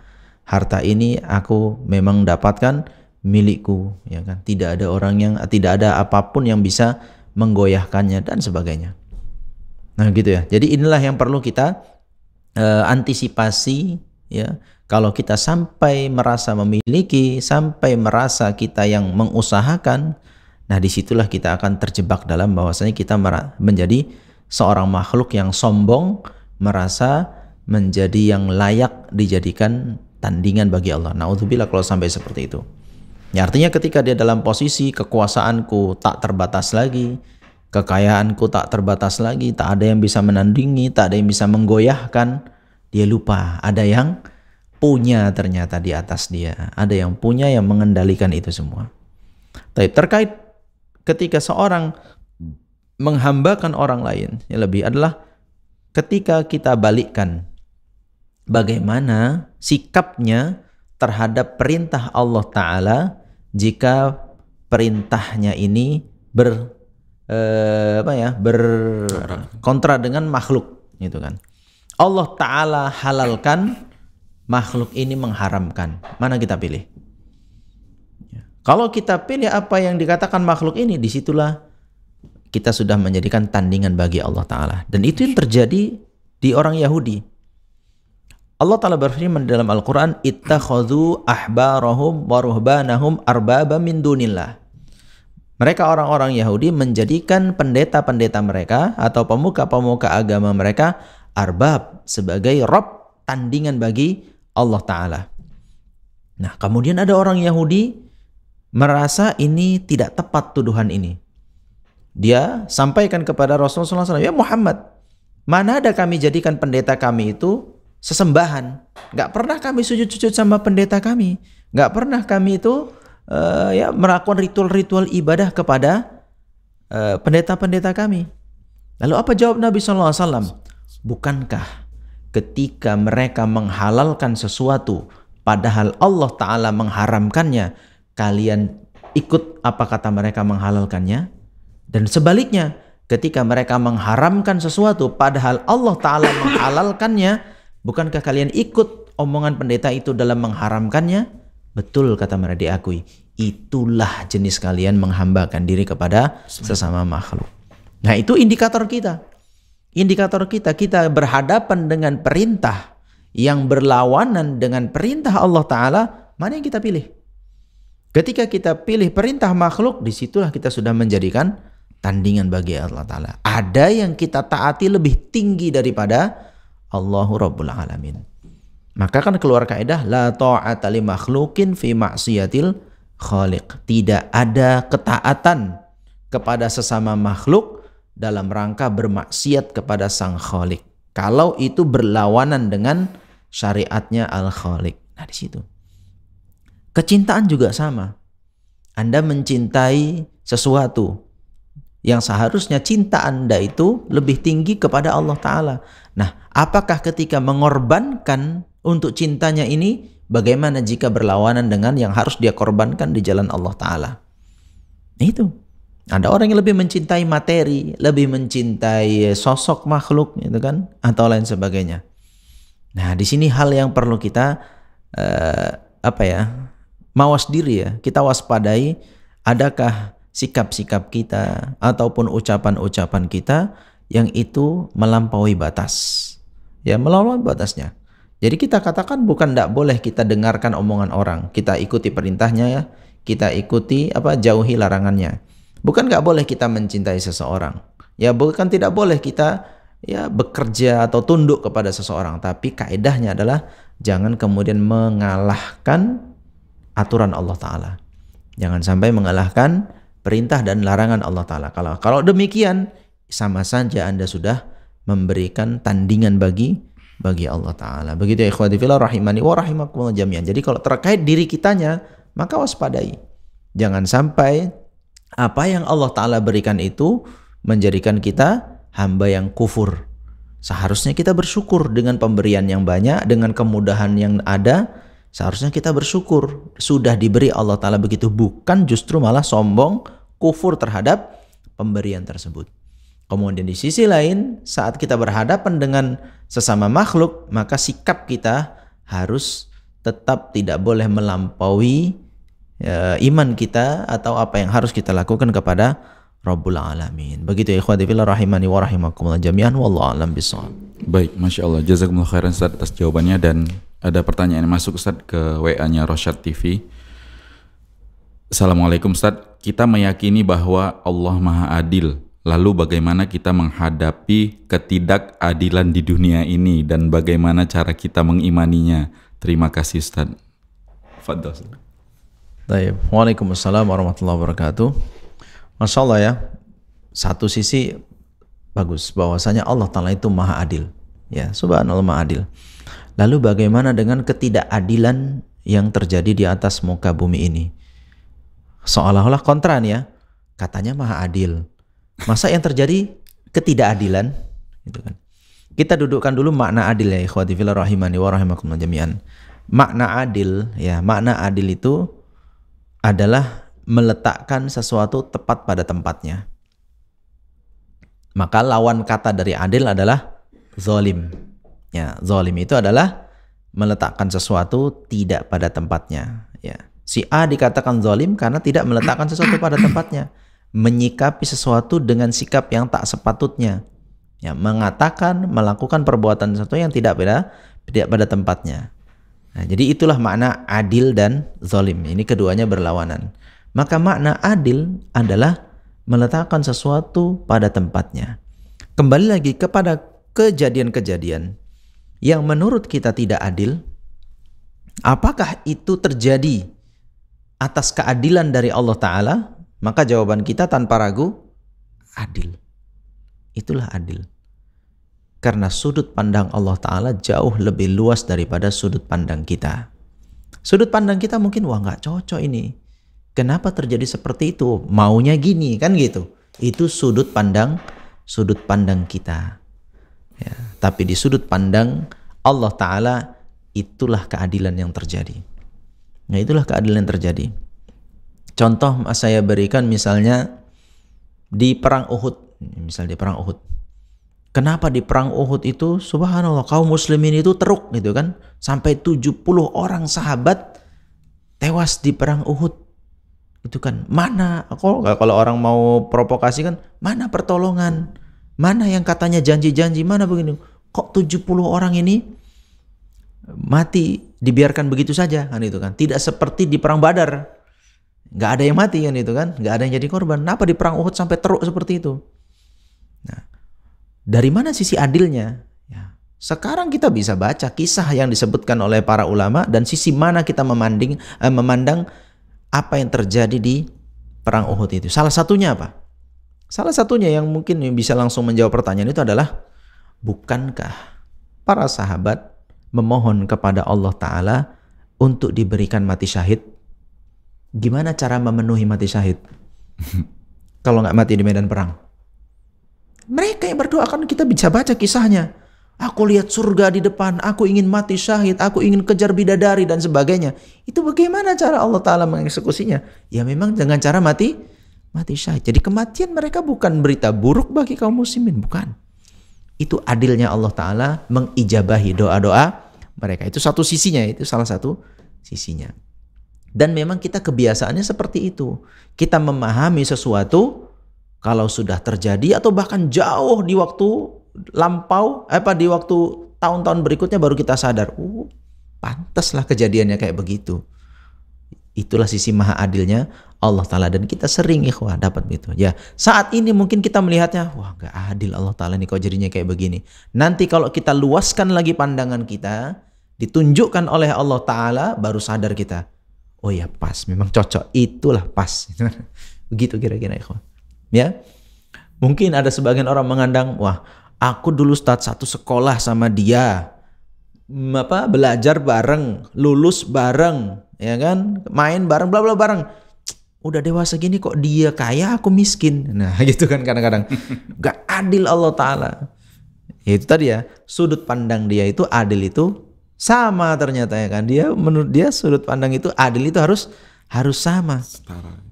Harta ini aku memang dapatkan milikku, ya kan? Tidak ada apapun yang bisa menggoyahkannya dan sebagainya. Nah, gitu ya. Jadi inilah yang perlu kita antisipasi, ya. Kalau kita sampai merasa memiliki, sampai merasa kita yang mengusahakan, nah disitulah kita akan terjebak dalam bahwasanya kita menjadi seorang makhluk yang sombong, merasa menjadi yang layak dijadikan tandingan bagi Allah. Na'udzubillah kalau sampai seperti itu. Ya, artinya ketika dia dalam posisi kekuasaanku tak terbatas lagi, kekayaanku tak terbatas lagi, tak ada yang bisa menandingi, tak ada yang bisa menggoyahkan, dia lupa ada yang punya ternyata di atas dia. Ada yang punya yang mengendalikan itu semua. Terkait ketika seorang menghambakan orang lain, yang lebih adalah ketika kita balikkan bagaimana sikapnya terhadap perintah Allah Ta'ala jika perintahnya ini berkontra dengan makhluk, gitu kan. Allah Ta'ala halalkan, makhluk ini mengharamkan. Mana kita pilih? Kalau kita pilih apa yang dikatakan makhluk ini, disitulah kita sudah menjadikan tandingan bagi Allah Ta'ala. Dan itu yang terjadi di orang Yahudi. Allah Ta'ala berfirman dalam Al-Quran, ittakhadhu ahbarahum wa ruhbanahum arbaba min dunillah. Mereka orang-orang Yahudi menjadikan pendeta-pendeta mereka atau pemuka-pemuka agama mereka arbab, sebagai rob, tandingan bagi Allah Ta'ala. Nah, kemudian ada orang Yahudi merasa ini tidak tepat tuduhan ini. Dia sampaikan kepada Rasulullah SAW, ya Muhammad, mana ada kami jadikan pendeta kami itu sesembahan. Gak pernah kami sujud-sujud sama pendeta kami. Gak pernah kami itu melakukan ritual-ritual ibadah kepada pendeta-pendeta kami. Lalu apa jawab Nabi SAW? Bukankah ketika mereka menghalalkan sesuatu padahal Allah Ta'ala mengharamkannya, kalian ikut apa kata mereka menghalalkannya? Dan sebaliknya, ketika mereka mengharamkan sesuatu padahal Allah Ta'ala menghalalkannya, bukankah kalian ikut omongan pendeta itu dalam mengharamkannya? Betul, kata mereka, diakui. Itulah jenis kalian menghambakan diri kepada sesama makhluk. Nah, itu indikator kita. Indikator kita berhadapan dengan perintah yang berlawanan dengan perintah Allah Ta'ala, mana yang kita pilih? Ketika kita pilih perintah makhluk, disitulah kita sudah menjadikan tandingan bagi Allah Ta'ala. Ada yang kita taati lebih tinggi daripada Allahu Rabbul Alamin. Maka kan keluar kaidah la ta'ata li makhlukin fi ma'siyatil khaliq. Tidak ada ketaatan kepada sesama makhluk dalam rangka bermaksiat kepada sang Khalik, kalau itu berlawanan dengan syariatnya Al-Khalik. Nah, di situ. Kecintaan juga sama. Anda mencintai sesuatu yang seharusnya cinta Anda itu lebih tinggi kepada Allah Ta'ala. Nah, apakah ketika mengorbankan untuk cintanya ini, bagaimana jika berlawanan dengan yang harus dia korbankan di jalan Allah Ta'ala? Nah, itu. Ada orang yang lebih mencintai materi, lebih mencintai sosok makhluk, gitu kan, atau lain sebagainya. Nah, di sini hal yang perlu kita mawas diri ya, kita waspadai adakah sikap-sikap kita ataupun ucapan-ucapan kita yang itu melampaui batas. Ya, melampaui batasnya. Jadi kita katakan bukan tidak boleh kita dengarkan omongan orang, kita ikuti perintahnya ya, kita ikuti jauhi larangannya. Bukan nggak boleh kita mencintai seseorang. Ya, bukan tidak boleh kita ya bekerja atau tunduk kepada seseorang, tapi kaedahnya adalah jangan kemudian mengalahkan aturan Allah Ta'ala. Jangan sampai mengalahkan perintah dan larangan Allah Ta'ala. Kalau demikian, sama saja Anda sudah memberikan tandingan bagi Allah Ta'ala. Begitu ya ikhwati fillah rahimani wa rahimakumullah jami'an. Jadi kalau terkait diri kitanya, maka waspadai. Jangan sampai apa yang Allah Ta'ala berikan itu menjadikan kita hamba yang kufur. Seharusnya kita bersyukur dengan pemberian yang banyak, dengan kemudahan yang ada. Seharusnya kita bersyukur sudah diberi Allah Ta'ala begitu, bukan justru malah sombong, kufur terhadap pemberian tersebut. Kemudian di sisi lain, saat kita berhadapan dengan sesama makhluk, maka sikap kita harus tetap tidak boleh melampaui iman kita atau apa yang harus kita lakukan kepada Rabbul Alamin. Begitu ya ikhwati fillah rahimani wa rahimakumullah jami'an, wallahu a'lam bishawab. Baik, Masya Allah, jazakumullah khairan Ustaz atas jawabannya. Dan ada pertanyaan yang masuk Ustaz ke WA-nya Rosyad TV. Assalamualaikum Ustaz, kita meyakini bahwa Allah Maha Adil. Lalu bagaimana kita menghadapi ketidakadilan di dunia ini dan bagaimana cara kita mengimaninya? Terima kasih Ustaz. Fadhal. Baik. Waalaikumsalam warahmatullahi wabarakatuh. Masya Allah ya, satu sisi bagus bahwasanya Allah Ta'ala itu Maha Adil. Ya, subhanallah Maha Adil. Lalu bagaimana dengan ketidakadilan yang terjadi di atas muka bumi ini? Seolah-olah kontra nih ya, katanya Maha Adil. Masa yang terjadi ketidakadilan? Gitu kan. Kita dudukkan dulu makna adil ya ikhwati fillah rahimani wa rahimakumullah jami'an. Makna adil ya, makna adil itu adalah meletakkan sesuatu tepat pada tempatnya. Maka lawan kata dari adil adalah zalim. Ya, zalim itu adalah meletakkan sesuatu tidak pada tempatnya. Ya. Si A dikatakan zalim karena tidak meletakkan sesuatu pada tempatnya, menyikapi sesuatu dengan sikap yang tak sepatutnya. Ya, mengatakan, melakukan perbuatan sesuatu yang tidak pada tempatnya. Nah, jadi itulah makna adil dan zalim. Ini keduanya berlawanan. Maka makna adil adalah meletakkan sesuatu pada tempatnya. Kembali lagi kepada kejadian-kejadian yang menurut kita tidak adil, apakah itu terjadi atas keadilan dari Allah Ta'ala? Maka jawaban kita tanpa ragu, adil. Itulah adil. Karena sudut pandang Allah Ta'ala jauh lebih luas daripada sudut pandang kita. Sudut pandang kita mungkin, wah nggak cocok ini. Kenapa terjadi seperti itu? Maunya gini, kan gitu. Itu sudut pandang kita. Ya, tapi di sudut pandang Allah Ta'ala, itulah keadilan yang terjadi. Nah, itulah keadilan yang terjadi. Contoh saya berikan misalnya di perang Uhud. Misal di perang Uhud. Kenapa di perang Uhud itu subhanallah kaum muslimin itu teruk gitu kan. Sampai 70 orang sahabat tewas di perang Uhud. Itu kan mana, kalau orang mau provokasi kan, mana pertolongan? Mana yang katanya janji-janji, mana begini? Kok 70 orang ini mati dibiarkan begitu saja kan itu kan? Tidak seperti di perang Badar. Nggak ada yang mati kan itu kan? Nggak ada yang jadi korban. Kenapa di perang Uhud sampai teruk seperti itu? Nah, dari mana sisi adilnya? Ya, sekarang kita bisa baca kisah yang disebutkan oleh para ulama dan sisi mana kita memandang apa yang terjadi di perang Uhud itu. Salah satunya apa? Salah satunya yang mungkin bisa langsung menjawab pertanyaan itu adalah, bukankah para sahabat memohon kepada Allah Ta'ala untuk diberikan mati syahid? Gimana cara memenuhi mati syahid? Kalau nggak mati di medan perang. Mereka yang berdoa, kan kita bisa baca kisahnya. Aku lihat surga di depan, aku ingin mati syahid, aku ingin kejar bidadari dan sebagainya. Itu bagaimana cara Allah Ta'ala mengeksekusinya? Ya memang dengan cara mati syahid. Jadi kematian mereka bukan berita buruk bagi kaum muslimin, bukan. Itu adilnya Allah Ta'ala mengijabahi doa-doa mereka. Itu satu sisinya, itu salah satu sisinya. Dan memang kita kebiasaannya seperti itu. Kita memahami sesuatu kalau sudah terjadi atau bahkan jauh di waktu lampau, di waktu tahun-tahun berikutnya baru kita sadar, pantaslah kejadiannya kayak begitu. Itulah sisi maha adilnya Allah Ta'ala, dan kita sering ikhwah dapat gitu. Ya, saat ini mungkin kita melihatnya, wah gak adil Allah Ta'ala ini kok jadinya kayak begini. Nanti kalau kita luaskan lagi pandangan kita, ditunjukkan oleh Allah Ta'ala, baru sadar kita, oh ya pas, memang cocok, itulah pas. Begitu kira-kira ikhwah. Ya, mungkin ada sebagian orang mengandang, wah aku dulu satu sekolah sama dia, belajar bareng, lulus bareng, ya kan, main bareng, bla bla bareng. Udah dewasa gini kok dia kaya, aku miskin. Nah gitu kan kadang-kadang. Gak adil Allah Ta'ala. Ya itu tadi ya, sudut pandang dia itu adil itu sama ternyata ya kan. Dia menurut dia sudut pandang itu adil itu harus sama. Setara.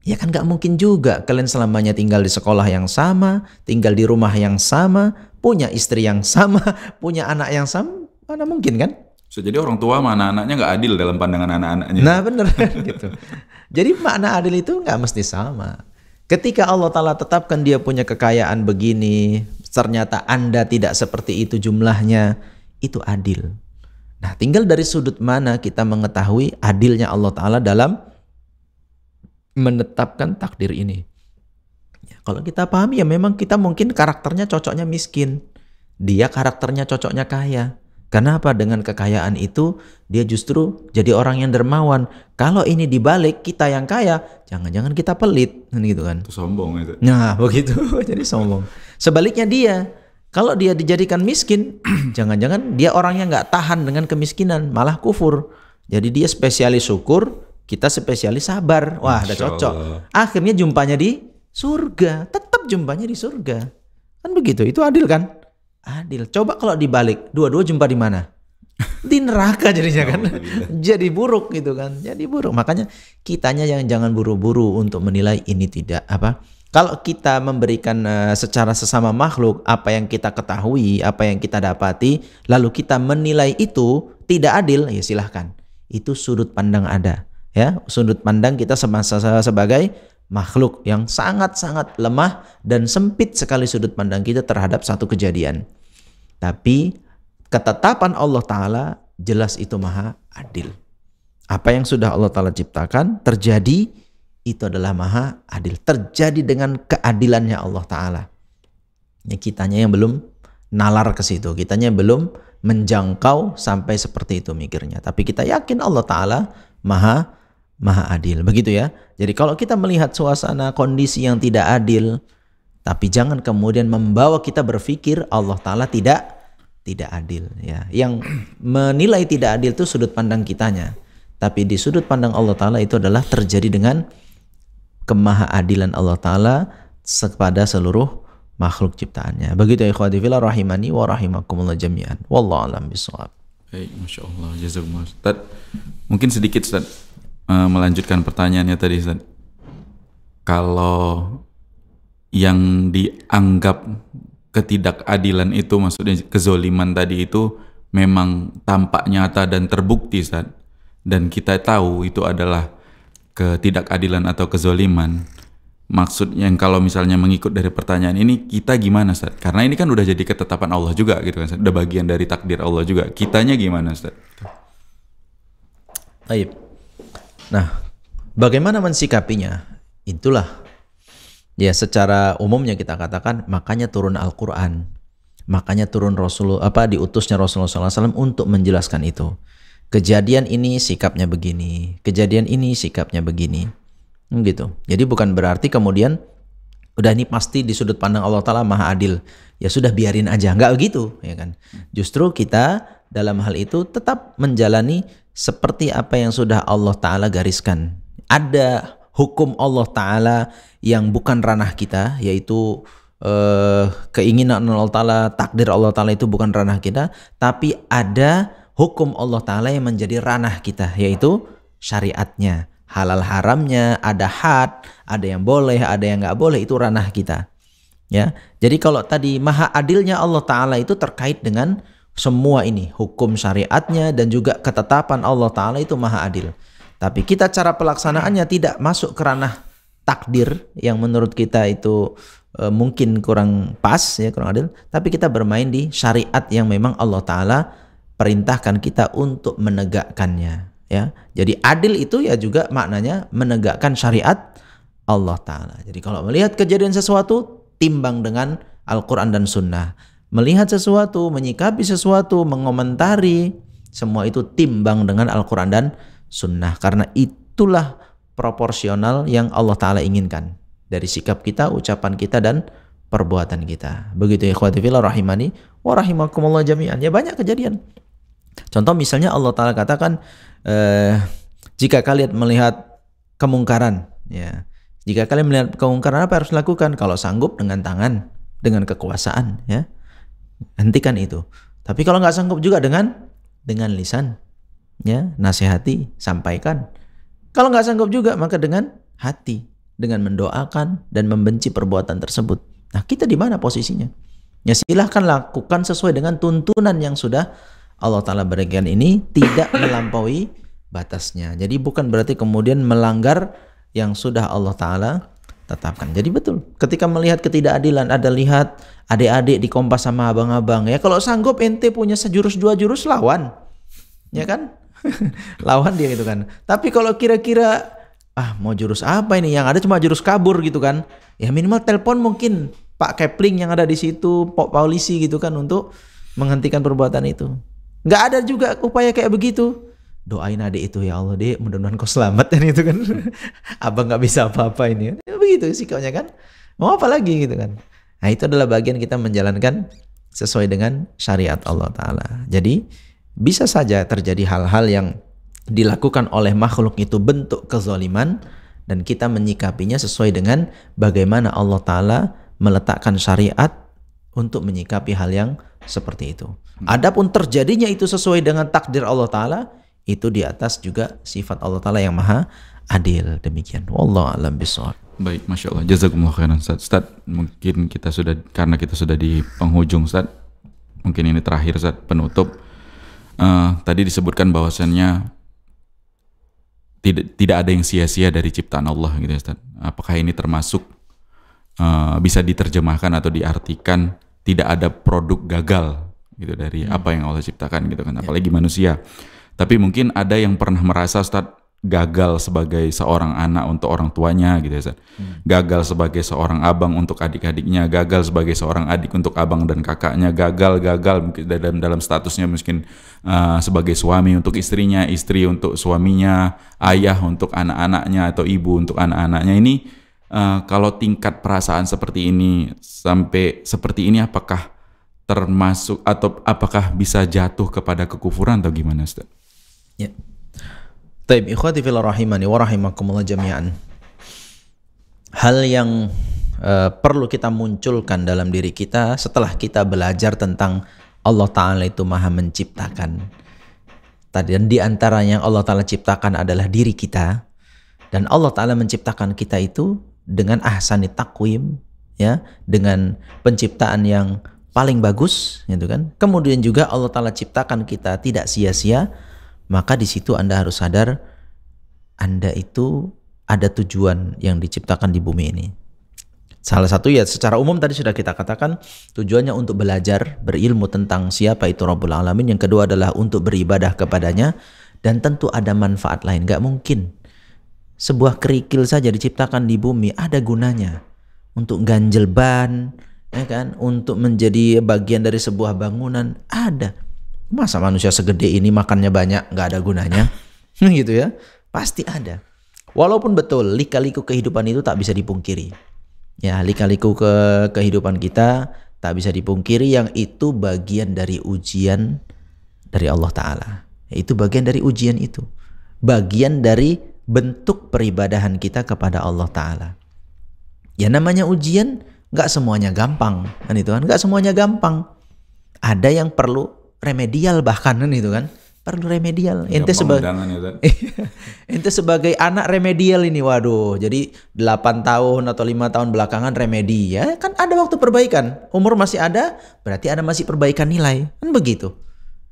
Ya kan gak mungkin juga kalian selamanya tinggal di sekolah yang sama, tinggal di rumah yang sama, punya istri yang sama, punya anak yang sama. Mana mungkin kan? Jadi orang tua sama anak-anaknya nggak adil dalam pandangan anak-anaknya. Nah bener gitu. Jadi makna adil itu nggak mesti sama. Ketika Allah Ta'ala tetapkan dia punya kekayaan begini, ternyata Anda tidak seperti itu jumlahnya, itu adil. Nah tinggal dari sudut mana kita mengetahui adilnya Allah Ta'ala dalam menetapkan takdir ini. Ya, kalau kita pahami ya memang kita mungkin karakternya cocoknya miskin, dia karakternya cocoknya kaya. Kenapa? Dengan kekayaan itu dia justru jadi orang yang dermawan. Kalau ini dibalik kita yang kaya, jangan-jangan kita pelit, gitu kan? Itu sombong itu. Nah begitu, jadi sombong. Sebaliknya dia, kalau dia dijadikan miskin, jangan-jangan dia orang yang nggak tahan dengan kemiskinan, malah kufur. Jadi dia spesialis syukur, kita spesialis sabar. Wah, udah cocok. Akhirnya jumpanya di surga, tetap jumpanya di surga. Kan begitu, itu adil kan? Adil. Coba kalau dibalik, dua-dua jumpa di mana? Di neraka jadinya kan. Jadi buruk gitu kan. Jadi buruk. Makanya kitanya yang jangan buru-buru untuk menilai ini tidak apa. Kalau kita memberikan secara sesama makhluk apa yang kita ketahui, apa yang kita dapati, lalu kita menilai itu tidak adil, ya silahkan. Itu sudut pandang ada. Ya, sudut pandang kita sebagai makhluk yang sangat-sangat lemah dan sempit sekali sudut pandang kita terhadap satu kejadian. Tapi ketetapan Allah Ta'ala jelas itu maha adil. Apa yang sudah Allah Ta'ala ciptakan terjadi, itu adalah maha adil. Terjadi dengan keadilannya Allah Ta'ala. Ya, kitanya yang belum nalar ke situ. Kitanya belum menjangkau sampai seperti itu mikirnya. Tapi kita yakin Allah Ta'ala maha adil. Begitu ya. Jadi kalau kita melihat suasana kondisi yang tidak adil, tapi jangan kemudian membawa kita berpikir Allah Ta'ala tidak adil. Ya. Yang menilai tidak adil itu sudut pandang kitanya. Tapi di sudut pandang Allah Ta'ala itu adalah terjadi dengan kemahaadilan Allah Ta'ala kepada seluruh makhluk ciptaannya. Begitu ya ikhwati fillah rahimani wa rahimakumullah jami'an. Wallahu a'lam bishawab. Baik, Masya Allah. Jazakumullah. Ustaz, mungkin sedikit Ustaz, melanjutkan pertanyaannya tadi Ustaz. Kalau yang dianggap ketidakadilan itu, maksudnya kezoliman tadi itu memang tampak nyata dan terbukti Ustaz, dan kita tahu itu adalah ketidakadilan atau kezoliman, maksudnya kalau misalnya mengikut dari pertanyaan ini, kita gimana Ustaz? Karena ini kan udah jadi ketetapan Allah juga gitu kan Ustaz, udah bagian dari takdir Allah juga. Kitanya gimana Ustaz? Baik. Nah, bagaimana mensikapinya? Itulah ya secara umumnya kita katakan, makanya turun Al-Qur'an. Makanya turun diutusnya Rasulullah SAW untuk menjelaskan itu. Kejadian ini sikapnya begini, kejadian ini sikapnya begini. Gitu. Jadi bukan berarti kemudian udah ini pasti di sudut pandang Allah Ta'ala maha adil, ya sudah biarin aja, enggak begitu ya kan. Justru kita dalam hal itu tetap menjalani seperti apa yang sudah Allah Ta'ala gariskan. Ada hukum Allah Ta'ala yang bukan ranah kita, yaitu keinginan Allah Ta'ala, takdir Allah Ta'ala itu bukan ranah kita, tapi ada hukum Allah Ta'ala yang menjadi ranah kita, yaitu syariatnya, halal haramnya, ada had, ada yang boleh, ada yang nggak boleh, itu ranah kita. Ya, jadi kalau tadi maha adilnya Allah Ta'ala itu terkait dengan semua ini, hukum syariatnya dan juga ketetapan Allah Ta'ala itu maha adil. Tapi kita cara pelaksanaannya tidak masuk ke ranah takdir yang menurut kita itu mungkin kurang pas, ya, kurang adil. Tapi kita bermain di syariat yang memang Allah Ta'ala perintahkan kita untuk menegakkannya. Ya, jadi adil itu ya juga maknanya menegakkan syariat Allah Ta'ala. Jadi kalau melihat kejadian sesuatu, timbang dengan Al-Quran dan Sunnah. Melihat sesuatu, menyikapi sesuatu, mengomentari, semua itu timbang dengan Al-Quran dan Sunnah. Karena itulah proporsional yang Allah Ta'ala inginkan dari sikap kita, ucapan kita, dan perbuatan kita. Begitu ya ikhwati fillah rahimani wa rahimakumullah jami'an. Ya banyak kejadian. Contoh misalnya Allah Ta'ala katakan, jika kalian melihat kemungkaran, ya, jika kalian melihat kemungkaran, apa harus lakukan? Kalau sanggup dengan tangan, dengan kekuasaan, ya, hentikan itu. Tapi kalau nggak sanggup juga dengan lisan, ya, nasihati, sampaikan. Kalau nggak sanggup juga, maka dengan hati, dengan mendoakan dan membenci perbuatan tersebut. Nah, kita di mana posisinya? Ya silahkan lakukan sesuai dengan tuntunan yang sudah Allah Ta'ala berikan ini, tidak melampaui batasnya. Jadi bukan berarti kemudian melanggar yang sudah Allah Ta'ala tetapkan. Jadi betul, ketika melihat ketidakadilan, ada lihat adik-adik di kompas sama abang-abang, ya kalau sanggup ente punya sejurus dua jurus, lawan, ya kan? Lawan dia gitu kan. Tapi kalau kira-kira mau jurus apa ini, yang ada cuma jurus kabur gitu kan, ya minimal telepon mungkin Pak Kepling yang ada di situ, Pak polisi gitu kan, untuk menghentikan perbuatan itu. Nggak ada juga upaya kayak begitu. Doain adik itu, ya Allah dek, mudah-mudahan kau selamat kan, itu kan. Abang nggak bisa apa-apa ini. Ya, begitu sikapnya kan. Mau apa lagi gitu kan. Nah itu adalah bagian kita menjalankan sesuai dengan syariat Allah Ta'ala. Jadi bisa saja terjadi hal-hal yang dilakukan oleh makhluk itu bentuk kezaliman, dan kita menyikapinya sesuai dengan bagaimana Allah Ta'ala meletakkan syariat untuk menyikapi hal yang seperti itu. Adapun terjadinya itu sesuai dengan takdir Allah Ta'ala, itu di atas juga sifat Allah Ta'ala yang maha adil. Demikian. Wallahu a'lam bishawab. Baik, Masya Allah. Jazakumullah khairan Ustaz. Ustaz, mungkin karena kita sudah di penghujung Ustaz, mungkin ini terakhir Ustaz, penutup. Tadi disebutkan bahwasannya tidak ada yang sia-sia dari ciptaan Allah gitu ya Ustaz. Apakah ini termasuk bisa diterjemahkan atau diartikan tidak ada produk gagal gitu dari apa yang Allah ciptakan gitu kan, apalagi manusia. Tapi mungkin ada yang pernah merasa Ustaz gagal sebagai seorang anak untuk orang tuanya gitu ya Ustaz. Gagal sebagai seorang abang untuk adik-adiknya, gagal sebagai seorang adik untuk abang dan kakaknya, gagal mungkin dalam statusnya mungkin sebagai suami untuk istrinya, istri untuk suaminya, ayah untuk anak-anaknya, atau ibu untuk anak-anaknya. Ini kalau tingkat perasaan seperti ini sampai seperti ini, apakah termasuk atau apakah bisa jatuh kepada kekufuran atau gimana Ustaz? Ya. Taib ikhwati fillah rahimani wa rahimakumullah jami'an. Hal yang perlu kita munculkan dalam diri kita setelah kita belajar tentang Allah Ta'ala itu maha menciptakan. Dan di antaranya Allah Ta'ala ciptakan adalah diri kita. Dan Allah Ta'ala menciptakan kita itu dengan ahsani taqwim, ya, dengan penciptaan yang paling bagus, gitu kan. Kemudian juga Allah Ta'ala ciptakan kita tidak sia-sia. Maka di situ Anda harus sadar, Anda itu ada tujuan yang diciptakan di bumi ini. Salah satu ya secara umum tadi sudah kita katakan, tujuannya untuk belajar, berilmu tentang siapa itu Rabbul Alamin. Yang kedua adalah untuk beribadah kepadanya, dan tentu ada manfaat lain. Gak mungkin sebuah kerikil saja diciptakan di bumi, ada gunanya untuk ganjel ban, ya kan, untuk menjadi bagian dari sebuah bangunan, ada. Masa manusia segede ini makannya banyak nggak ada gunanya? Gitu ya, pasti ada. Walaupun betul lika-liku kehidupan itu tak bisa dipungkiri. Ya, lika-liku kehidupan kita tak bisa dipungkiri, yang itu bagian dari ujian dari Allah Ta'ala. Itu bagian dari ujian itu. Bagian dari bentuk peribadahan kita kepada Allah Ta'ala. Ya namanya ujian, nggak semuanya gampang. Kan itu kan, nggak semuanya gampang. Ada yang perlu remedial bahkan kan itu kan, perlu remedial. Ente sebagai anak remedial ini, waduh, jadi 8 tahun atau 5 tahun belakangan remedi, ya kan ada waktu perbaikan. Umur masih ada, berarti ada masih perbaikan nilai, kan begitu.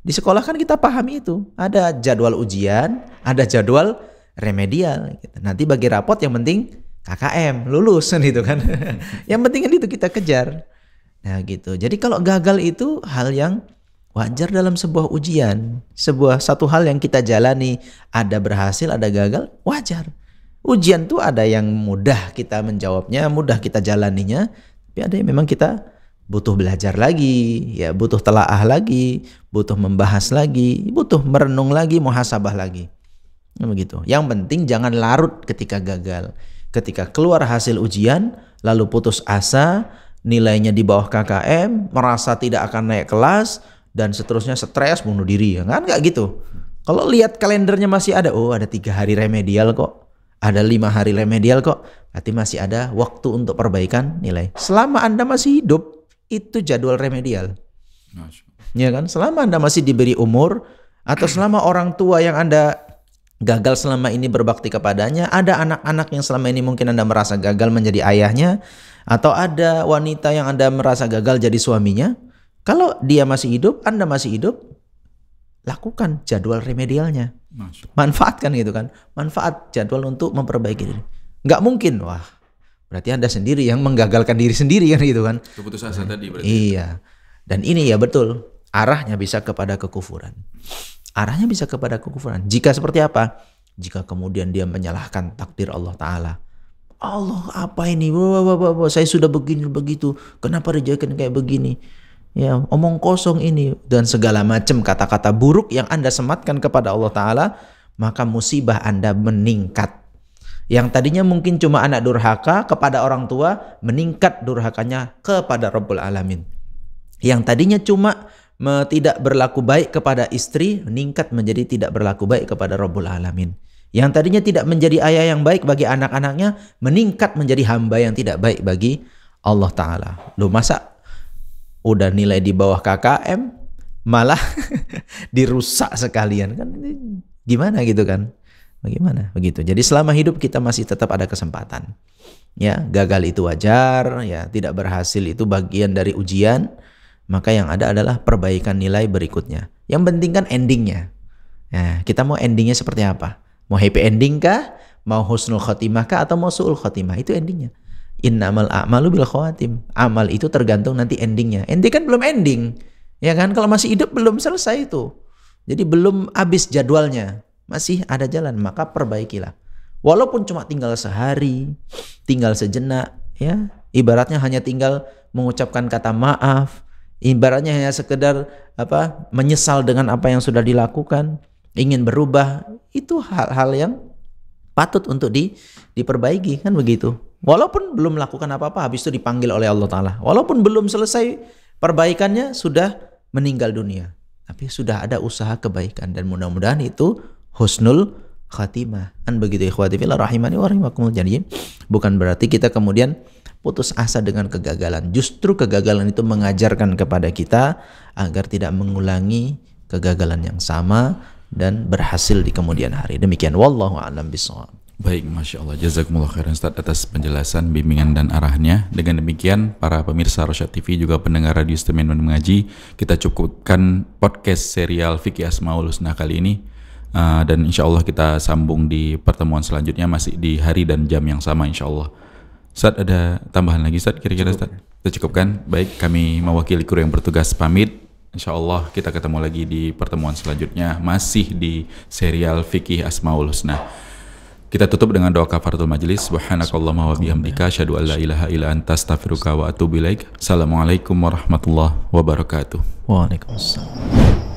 Di sekolah kan kita pahami itu, ada jadwal ujian, ada jadwal remedial. Gitu. Nanti bagi rapot yang penting KKM, lulus kan itu kan. Yang penting kan itu kita kejar. Nah gitu. Jadi kalau gagal itu hal yang wajar dalam sebuah ujian. Satu hal yang kita jalani, ada berhasil, ada gagal, wajar. Ujian tuh ada yang mudah kita menjawabnya, mudah kita jalaninya, tapi ada yang memang kita butuh belajar lagi, ya butuh telaah lagi, butuh membahas lagi, butuh merenung lagi, muhasabah lagi. Nah, begitu. Yang penting jangan larut ketika gagal. Ketika keluar hasil ujian, lalu putus asa, nilainya di bawah KKM, merasa tidak akan naik kelas, dan seterusnya stres, bunuh diri. Kan nggak gitu. Kalau lihat kalendernya masih ada, oh ada 3 hari remedial kok, ada 5 hari remedial kok, berarti masih ada waktu untuk perbaikan nilai. Selama Anda masih hidup, itu jadwal remedial. Ya kan? Selama Anda masih diberi umur, atau selama orang tua yang Anda gagal selama ini berbakti kepadanya, ada anak-anak yang selama ini mungkin Anda merasa gagal menjadi ayahnya, atau ada wanita yang Anda merasa gagal jadi suaminya. Kalau dia masih hidup, Anda masih hidup, lakukan jadwal remedialnya. Manfaatkan gitu kan. Manfaat jadwal untuk memperbaiki diri. Nggak mungkin, wah berarti Anda sendiri yang menggagalkan diri sendiri kan gitu kan. Keputus asa tadi berarti. Iya. Dan ini ya betul, arahnya bisa kepada kekufuran. Arahnya bisa kepada kekufuran. Jika seperti apa? Jika kemudian dia menyalahkan takdir Allah Ta'ala. Allah apa ini? Saya sudah begini begitu. Kenapa rezekinya kayak begini? Ya, omong kosong ini dan segala macam kata-kata buruk yang Anda sematkan kepada Allah Ta'ala, maka musibah Anda meningkat. Yang tadinya mungkin cuma anak durhaka kepada orang tua, meningkat durhakanya kepada Rabbul Alamin. Yang tadinya cuma tidak berlaku baik kepada istri, meningkat menjadi tidak berlaku baik kepada Rabbul Alamin. Yang tadinya tidak menjadi ayah yang baik bagi anak-anaknya, meningkat menjadi hamba yang tidak baik bagi Allah Ta'ala. Loh masa udah nilai di bawah KKM malah dirusak sekalian kan, gimana gitu kan, bagaimana begitu. Jadi selama hidup kita masih tetap ada kesempatan, ya gagal itu wajar, ya tidak berhasil itu bagian dari ujian, maka yang ada adalah perbaikan nilai berikutnya. Yang penting kan endingnya, ya, kita mau endingnya seperti apa, mau happy ending kah, mau husnul khotimah kah, atau mau su'ul khotimah, itu endingnya. Innamal a'malu bil khawatim. Amal itu tergantung nanti endingnya. Ente kan belum ending, ya kan? Kalau masih hidup belum selesai itu. Jadi belum habis jadwalnya, masih ada jalan. Maka perbaikilah. Walaupun cuma tinggal sehari, tinggal sejenak, ya. Ibaratnya hanya tinggal mengucapkan kata maaf. Ibaratnya hanya sekedar menyesal dengan apa yang sudah dilakukan, ingin berubah. Itu hal-hal yang patut untuk diperbaiki, kan begitu. Walaupun belum melakukan apa-apa, habis itu dipanggil oleh Allah Ta'ala. Walaupun belum selesai perbaikannya, sudah meninggal dunia, tapi sudah ada usaha kebaikan. Dan mudah-mudahan itu husnul khatimah. Kan begitu ikhwati fillah rahimani wa rahimakumullah. Jadi bukan berarti kita kemudian putus asa dengan kegagalan. Justru kegagalan itu mengajarkan kepada kita agar tidak mengulangi kegagalan yang sama dan berhasil di kemudian hari. Demikian wallahu a'lam bishawab. Baik, Masya Allah. Jazakumullah khairan Ustaz atas penjelasan, bimbingan dan arahnya. Dengan demikian, para pemirsa Rosyad TV juga pendengar Radio Stream dan Mengaji, kita cukupkan podcast serial Fikih Asmaul Husna kali ini. Dan insya Allah kita sambung di pertemuan selanjutnya, masih di hari dan jam yang sama insya Allah. Ustaz, ada tambahan lagi Ustaz kira-kira Ustaz? Kita cukupkan. Baik, kami mewakili kru yang bertugas pamit. Insya Allah kita ketemu lagi di pertemuan selanjutnya, masih di serial Fikih Asmaul Husna. Kita tutup dengan doa kafaratul majlis. Subhanakallahumma wa bihamdika asyhadu an la ilaha illa anta astaghfiruka wa atubu ilaik. Assalamualaikum warahmatullahi wabarakatuh. Waalaikumsalam.